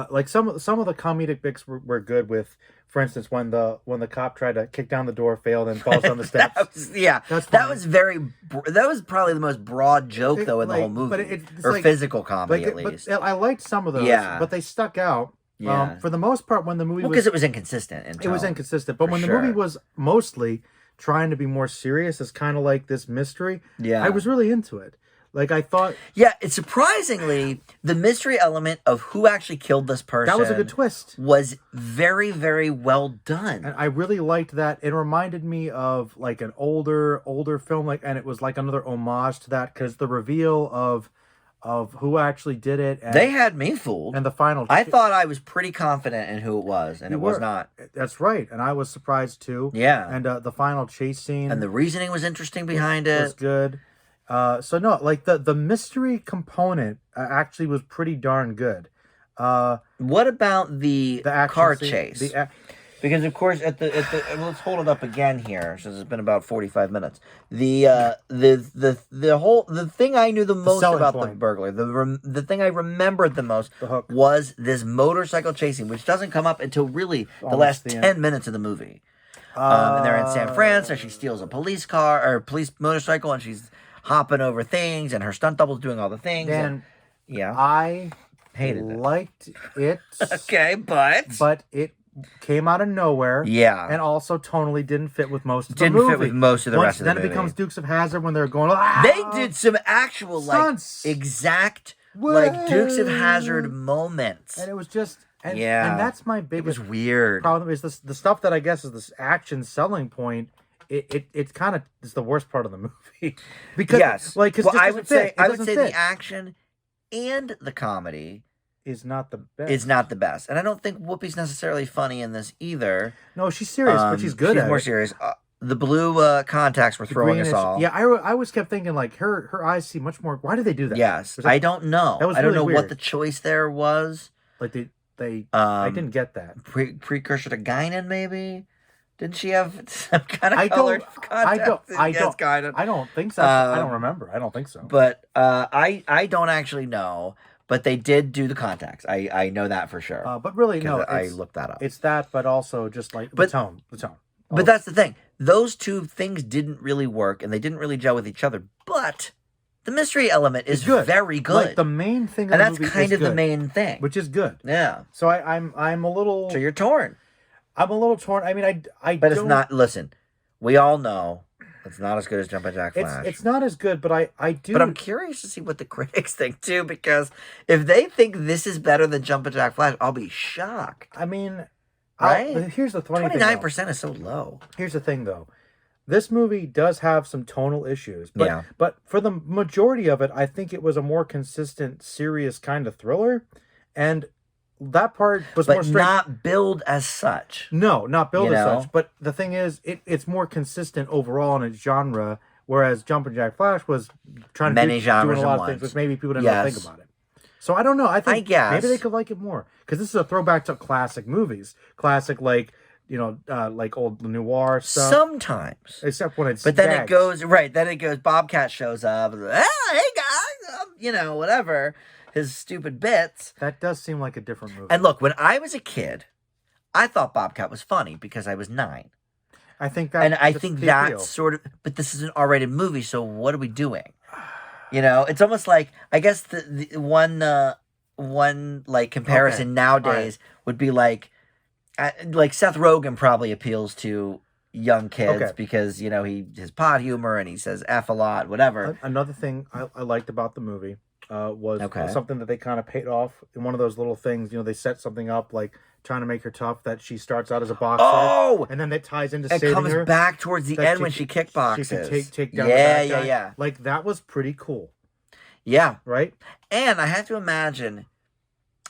like some of the comedic bits were good with. For instance, when the cop tried to kick down the door, failed, and falls down the steps. that was probably the most broad joke though in the whole movie, it's physical comedy at least. But I liked some of those, but they stuck out. For the most part, when the movie because it was inconsistent. It was inconsistent, but when the movie was mostly trying to be more serious, as kind of like this mystery, I was really into it. Like I thought, it's surprisingly the mystery element of who actually killed this person. That was a good twist. Was very, very well done, and I really liked that. It reminded me of like an older film, and it was like another homage to that because the reveal of who actually did it. And, they had me fooled, and the final. I thought I was pretty confident in who it was, and was not. That's right, and I was surprised too. Yeah, and the final chase scene and the reasoning was interesting behind it. Was good. The mystery component actually was pretty darn good. What about the car chase? Because of course let's hold it up again here since it's been about 45 minutes. The thing I knew the most about the burglar, the thing I remembered the most was this motorcycle chasing, which doesn't come up until really the last 10 minutes of the movie. And they're in San Fran, and she steals a police car or police motorcycle, and she's hopping over things, and her stunt double's doing all the things. I hated it. Liked it. Okay, but it came out of nowhere. Yeah. And also tonally didn't fit with most of the Didn't movie. fit with most of the rest of the movie. Then it becomes Dukes of Hazzard when they're going, They did some actual, stunts. exact, Dukes of Hazzard moments. And it was just... And that's my biggest it was weird. problem is the stuff that I guess is this action selling point. It's kind of is the worst part of the movie because I would say the action and the comedy is not the best. And I don't think Whoopi's necessarily funny in this either. No, she's serious, but she's good. She's more serious. The blue contacts were throwing us all. Yeah, I always kept thinking her eyes seem much more. Why do they do that? Yes, I don't know. I don't know weird. what the choice there was. I didn't get that. Precursor to Guinan, maybe? Didn't she have some kind of colored contacts? I don't think so. I don't remember. I don't think so. But I don't actually know. But they did do the contacts. I know that for sure. But really, no. I looked that up. It's that, but also just the tone. But that's the thing. Those two things didn't really work, and they didn't really gel with each other. But the mystery element is very good. Like the main thing, and that's kind of the main thing, which is good. Yeah. So I'm a little. So you're torn. I'm a little torn. I mean, But it's not. Listen, we all know it's not as good as Jumpin' Jack Flash. It's not as good, but I do. But I'm curious to see what the critics think too, because if they think this is better than Jumpin' Jack Flash, I'll be shocked. I mean, right? Here's the funny thing. 29% is so low. Here's the thing, though. This movie does have some tonal issues, but for the majority of it, I think it was a more consistent, serious kind of thriller, and that part was more straight. Not billed as such. No, not billed as such. But the thing is, it's more consistent overall in its genre, whereas Jumpin' Jack Flash was trying to do a lot of things, which maybe people didn't really think about it. So I don't know. I think maybe they could like it more because this is a throwback to classic movies, classic like old noir stuff. Sometimes, except when it's. But then it goes right. Then it goes. Bobcat shows up. Hey guys, whatever. His stupid bits. That does seem like a different movie. And look, when I was a kid, I thought Bobcat was funny because I was 9. I think that's sort of. But this is an R-rated movie, so what are we doing? It's almost like I guess the one comparison nowadays would be like Seth Rogen probably appeals to young kids because he his pot humor and he says F a lot, whatever. Another thing I liked about the movie was something that they kind of paid off in one of those little things. They set something up like trying to make her tough, that she starts out as a boxer, and then that ties into saving her. It comes back towards the end when she kickboxes. She can take down the bad guy. Yeah. Like that was pretty cool. Yeah. Right. And I have to imagine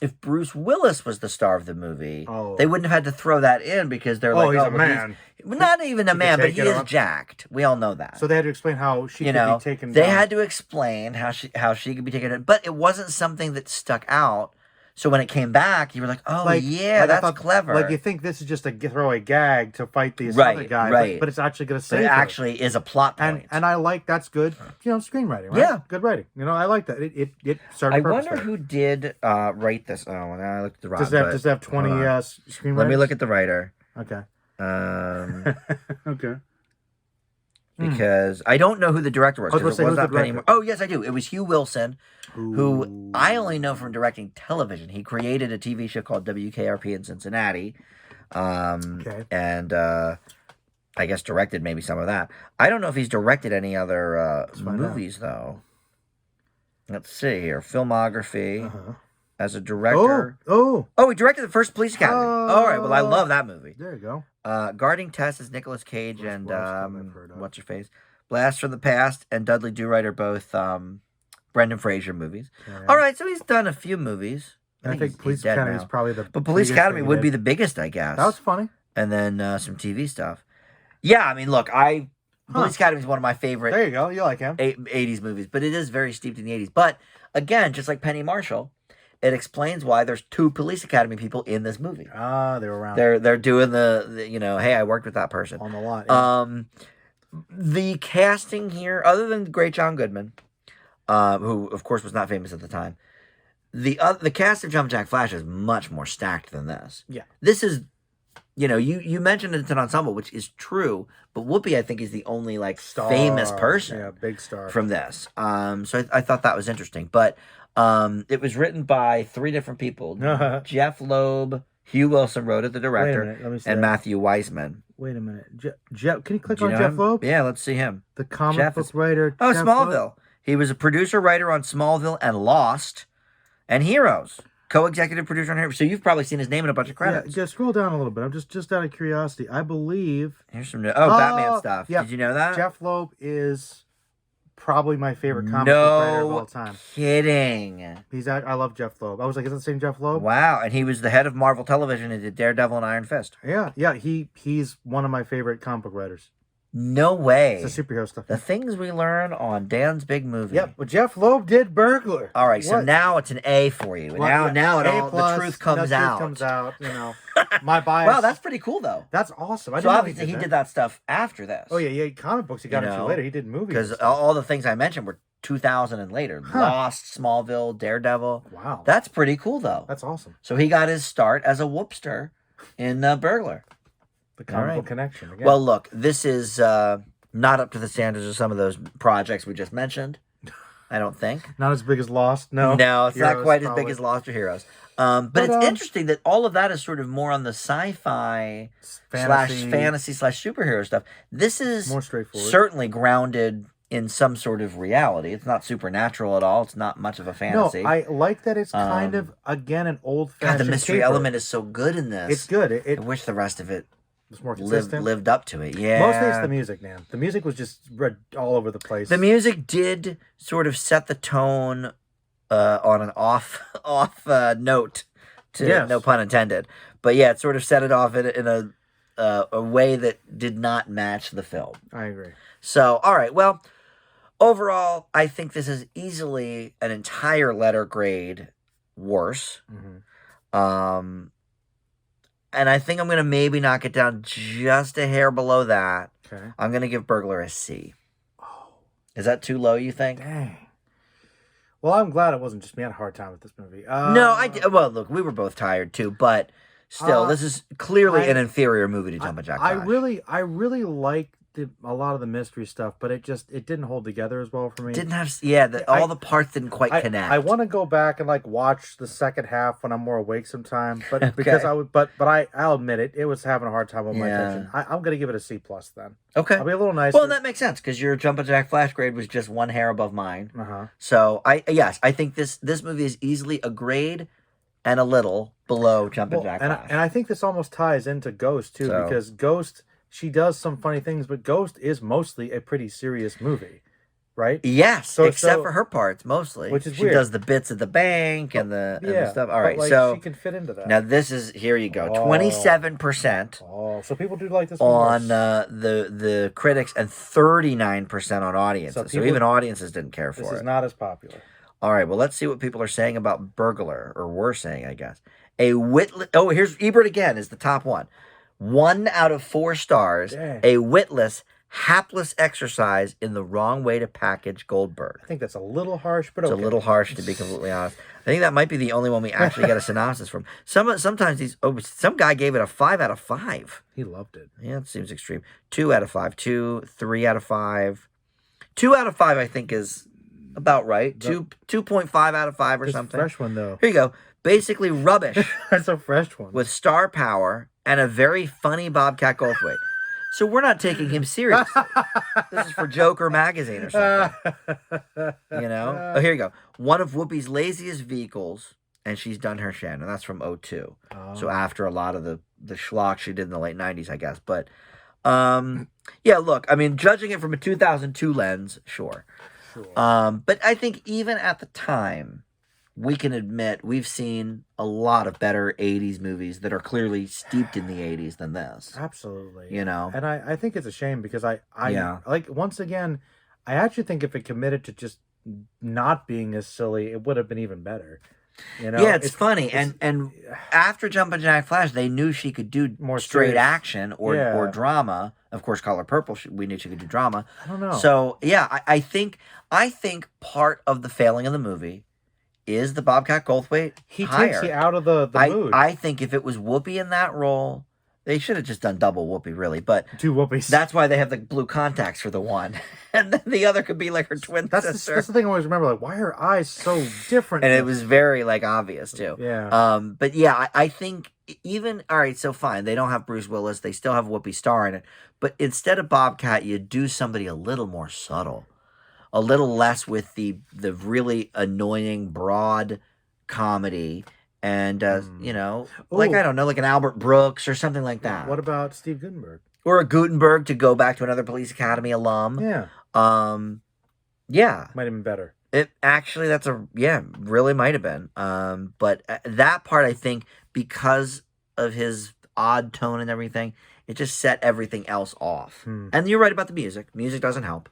if Bruce Willis was the star of the movie, they wouldn't have had to throw that in because they're like, he's a man. Not even a man, but he is jacked. We all know that. So they had to explain how she could be taken down. They had had to explain how she could be taken down, but it wasn't something that stuck out. So when it came back, you were like, that's clever. Like you think this is just a throwaway gag to fight the other guy, but it's actually going to save her. It actually is a plot point. And I like that's good, screenwriting, right? Yeah. Good writing. I like that. It served a purpose. I wonder who did write this. Oh, now I looked at the writer. Does it have 20 screenwriters? Let me look at the writer. Okay. Okay. Because I don't know who the director was. Because it was not Penny. Oh, yes, I do. It was Hugh Wilson, who I only know from directing television. He created a TV show called WKRP in Cincinnati, and I guess directed maybe some of that. I don't know if he's directed any other movies though. Let's see here, filmography. As a director. Oh, he directed the first Police Academy. All right, well, I love that movie. There you go. Guarding Tess is Nicolas Cage and what's her face? Blast from the Past and Dudley Do-Right are both Brendan Fraser movies. Yeah. All right, so he's done a few movies. I think Police Academy is probably but Police Academy would be the biggest, I guess. That was funny. And then some TV stuff. Yeah, I mean, look, Police Academy is one of my favorite. There you go. You like him. 80s movies, but it is very steeped in the 80s. But again, just like Penny Marshall, it explains why there's 2 Police Academy people in this movie. They were around. They're doing the hey, I worked with that person on the lot. Yeah. The casting here, other than the great John Goodman, who of course was not famous at the time, the cast of Jumpin' Jack Flash is much more stacked than this. Yeah, this is, you mentioned it's an ensemble, which is true, but Whoopi I think is the only famous person, big star from this. So I thought that was interesting, but. It was written by 3 different people. Jeff Loeb, Hugh Wilson wrote it, the Wait a director, minute. Let me see. and Matthew Weissman. Wait a minute. Jeff, can you click Do you on know Jeff him? Loeb? Yeah, let's see him. The comic Jeff book is- writer. Oh, Jeff Smallville. Loeb? He was a producer writer on Smallville and Lost, and Heroes. Co-executive producer on Heroes. So you've probably seen his name in a bunch of credits. Yeah, just scroll down a little bit. I'm just out of curiosity. I believe Here's some Batman stuff. yeah. Did you know that? Jeff Loeb is probably my favorite comic book writer of all time. Kidding. I love Jeff Loeb. I was like, is that the same Jeff Loeb? Wow, and he was the head of Marvel Television and did Daredevil and Iron Fist. Yeah. He's one of my favorite comic book writers. No way. It's the superhero stuff. The things we learn on Dan's Big Movie. Yep, but Jeff Loeb did Burglar. All right, so What? now it's an A for you. Well, Now A+, the truth comes out. comes out, you know. My bias. Wow, that's pretty cool though. That's awesome. I So didn't know obviously he did that stuff after this. Oh yeah, comic books he got into later. He did movies. Because all the things I mentioned were 2000 and later. Huh. Lost, Smallville, Daredevil. Wow. That's pretty cool though. That's awesome. So he got his start as a whoopster in Burglar. The comic All right. book connection. Again. Well, look, this is not up to the standards of some of those projects we just mentioned. I don't think. Not as big as Lost. No. No, it's not Heroes, quite as probably. big as Lost or Heroes. But it's interesting that all of that is sort of more on the sci-fi fantasy slash superhero stuff. This is more straightforward. certainly grounded in some sort of reality. It's not supernatural at all. It's not much of a fantasy. No, I like that it's kind of, again, an old-fashioned God, the mystery caper. element is so good in this. It's good. I wish the rest of it was more consistent. lived up to it. Yeah. Mostly it's the music, man. The music was just read all over the place. The music did sort of set the tone on an off note, no pun intended. But yeah, it sort of set it off in a way that did not match the film. I agree. So, all right, well, overall, I think this is easily an entire letter grade worse. Mm-hmm. And I think I'm going to maybe knock it down just a hair below that. Okay. I'm going to give Burglar a C. Oh, Is that too low, you think? dang. Well, I'm glad it wasn't just me. I had a hard time with this movie. No, well, look, we were both tired too, but still, this is clearly an inferior movie to Jumpin' Jack Flash. I really liked a lot of the mystery stuff, but it didn't hold together as well for me. Didn't have, all the parts didn't quite connect. I want to go back and watch the second half when I'm more awake sometime, but Okay. because I'll admit it was having a hard time with my attention. I'm gonna give it a C+ then. Okay. I'll be a little nicer. Well, that makes sense because your Jumpin' Jack Flash grade was just one hair above mine. Uh-huh. So I think this movie is easily a grade and a little below Jumpin' Jack Flash. And I think this almost ties into Ghost too, because Ghost, she does some funny things, but Ghost is mostly a pretty serious movie, right? Yes, except for her parts mostly. Which is she weird. does the bits at the bank and the stuff. All right, but, so she can fit into that. now this is, here you go, 27% Oh, so people do like this one on worse. the critics and 39% on audiences. So even audiences didn't care for This it. is not as popular. All right, well, let's see what people are saying about Burglar, or were saying, I guess. Here's Ebert again is the top one. 1 out of 4 stars. Dang. A witless, hapless exercise in the wrong way to package Goldberg. I think that's a little harsh, but It's okay. a little harsh, to be completely honest. I think that might be the only one we actually get a synopsis from. Sometimes some guy gave it a 5 out of 5. He loved it. Yeah, it seems extreme. 2 out of 5. 2, 3 out of 5. 2 out of 5, I think, is about right. 2.5 out of 5 or It's a something. fresh one though. Here you go. Basically rubbish That's a fresh one. with star power and a very funny Bobcat Goldthwait. So we're not taking him seriously. This is for Joker magazine or something. You know? Oh, here you go. One of Whoopi's laziest vehicles, and she's done her Shannon. That's from 2002. So after a lot of the schlock she did in the late 90s, I guess. But, yeah, look, I mean, judging it from a 2002 lens, sure. But I think even at the time, we can admit we've seen a lot of better 80s movies that are clearly steeped in the 80s than this. Absolutely. You know? And I think it's a shame because I Yeah. like, once again, I actually think if it committed to just not being as silly, it would have been even better. You know? Yeah, it's funny. And after Jumpin' Jack Flash, they knew she could do More straight serious. action or drama. Of course, Color Purple, we knew she could do drama. I don't know. So, yeah, I think part of the failing of the movie is the Bobcat Goldthwait he hire. takes you out of the mood. I think if it was Whoopi in that role, they should have just done double Whoopi, really. But 2 Whoopies. that's why they have the blue contacts for the one. And then the other could be like her twin sister. That's the thing I always remember. Like, why are her eyes so different? And it was very, obvious, too. Yeah. But, yeah, I think even all right, so fine, they don't have Bruce Willis, they still have Whoopi star in it, but instead of Bobcat, you do somebody a little more subtle, a little less with the really annoying broad comedy, and you know, like I don't know, like an Albert Brooks or something like that. What about Steve Gutenberg? Or a Gutenberg, to go back to another Police Academy alum. Yeah. Yeah. Might have been better. It actually, really might have been. But that part, I think, because of his odd tone and everything, it just set everything else off. And you're right about the music. Music doesn't help.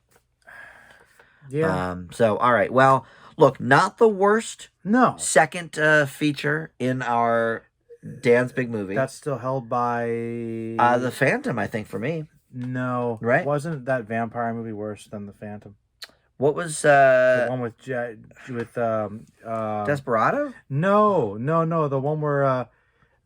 Yeah. So, all right. Well, look, not the worst. No. Second feature in our Dan's Big Movie. That's still held by The Phantom, I think, for me. No. Right? Wasn't that vampire movie worse than The Phantom? What was the one with Desperado? No. The one where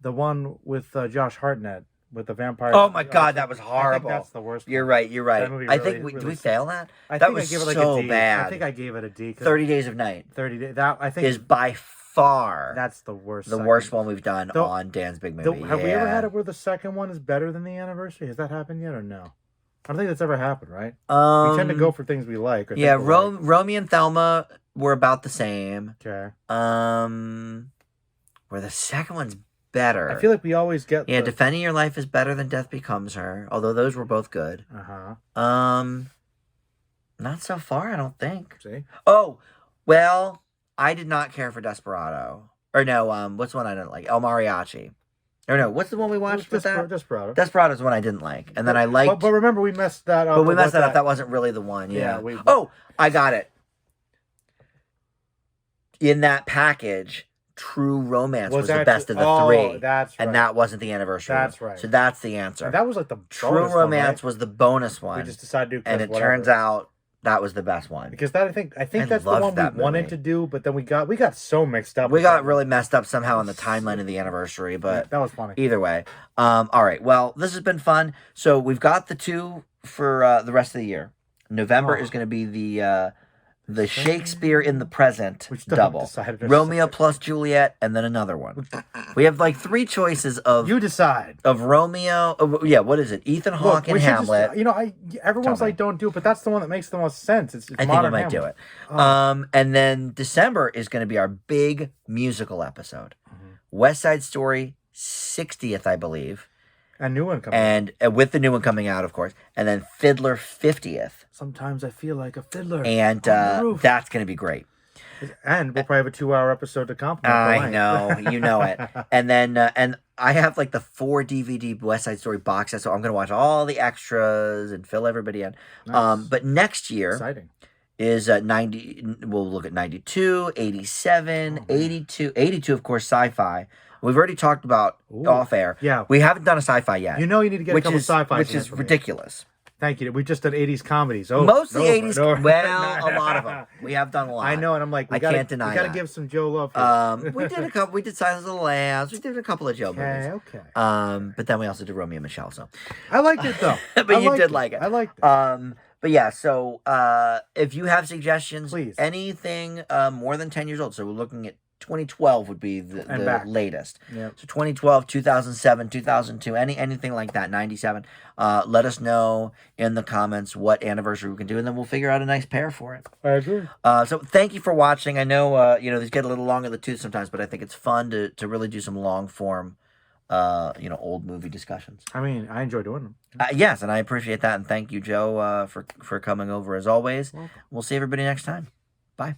the one with Josh Hartnett with the vampire. Oh my God, that was horrible. I think that's the worst. You're right. I think did we fail that? That was so bad. I think I gave it a D. 30 Days of Night. 30 Days. That I think is by far that's the worst. The worst one we've done on Dan's Big Movie. Have we ever had it where the second one is better than the anniversary? Has that happened yet or no? I don't think that's ever happened, right? We tend to go for things we like. Or yeah, Romeo and Thelma were about the same. Okay. Where the second one's better. I feel like we always get. Yeah, Defending Your Life is better than Death Becomes Her. Although those were both good. Not so far, I don't think. See? Oh, well, I did not care for Desperado. Or no, what's the one I didn't like? El Mariachi. Or no, what's the one we watched with that? Desperado. Desperado's the one I didn't like. And then I liked... But remember, we messed that up. But we messed that up. That wasn't really the one, yeah. I got it. In that package, True Romance was the best of the three. That's right. And that wasn't the anniversary. That's right. So that's the answer. And that was like the True Romance was the bonus one. We just decided to do and it turns out that was the best one. Because that I think that's the one we wanted to do, but then we got so mixed up. We got really messed up somehow on the timeline of the anniversary, but that was funny. Either way. All right. Well, this has been fun. So we've got the two for the rest of the year. November is going to be the Shakespeare in the Present double. Romeo plus Juliet, and then another one. We have like three choices of... You decide. Of Romeo... what is it? Ethan Hawke and Hamlet. Everyone's like, don't do it, but that's the one that makes the most sense. It's I think we might do it. And then December is going to be our big musical episode. West Side Story, 60th, I believe. A new one coming out. And with the new one coming out, of course. And then Fiddler 50th. Sometimes I feel like a fiddler. And that's going to be great. And we'll probably have a 2-hour episode to compliment. I know. You know it. And then and I have like the 4 DVD West Side Story box set, so I'm going to watch all the extras and fill everybody in. Nice. But next year... Exciting. Is 90... We'll look at 92, 87, 82... 82, of course, sci-fi. We've already talked about off air. Yeah. We haven't done a sci-fi yet. You know you need to get a couple sci-fi. Which is ridiculous. Thank you. We've just done 80s comedies. Mostly 80s. Well, a lot of them. We have done a lot. I know, and I'm like, I can't deny we got to give some Joe love. We did a couple. We did Silence of the Lambs. We did a couple of Joe movies. Okay. But then we also did Romeo and Michelle. So I liked it though. But you did like it. I liked it. But yeah, so if you have suggestions, please, anything more than 10 years old. So we're looking at 2012 would be the latest. Yep. So 2012, 2007, 2002, anything like that, 97. Let us know in the comments what anniversary we can do, and then we'll figure out a nice pair for it. I agree. So thank you for watching. I know these get a little long in the tooth sometimes, but I think it's fun to really do some long form old movie discussions. I mean, I enjoy doing them. Yes, and I appreciate that, and thank you, Joe, for coming over as always. Welcome. We'll see everybody next time. Bye.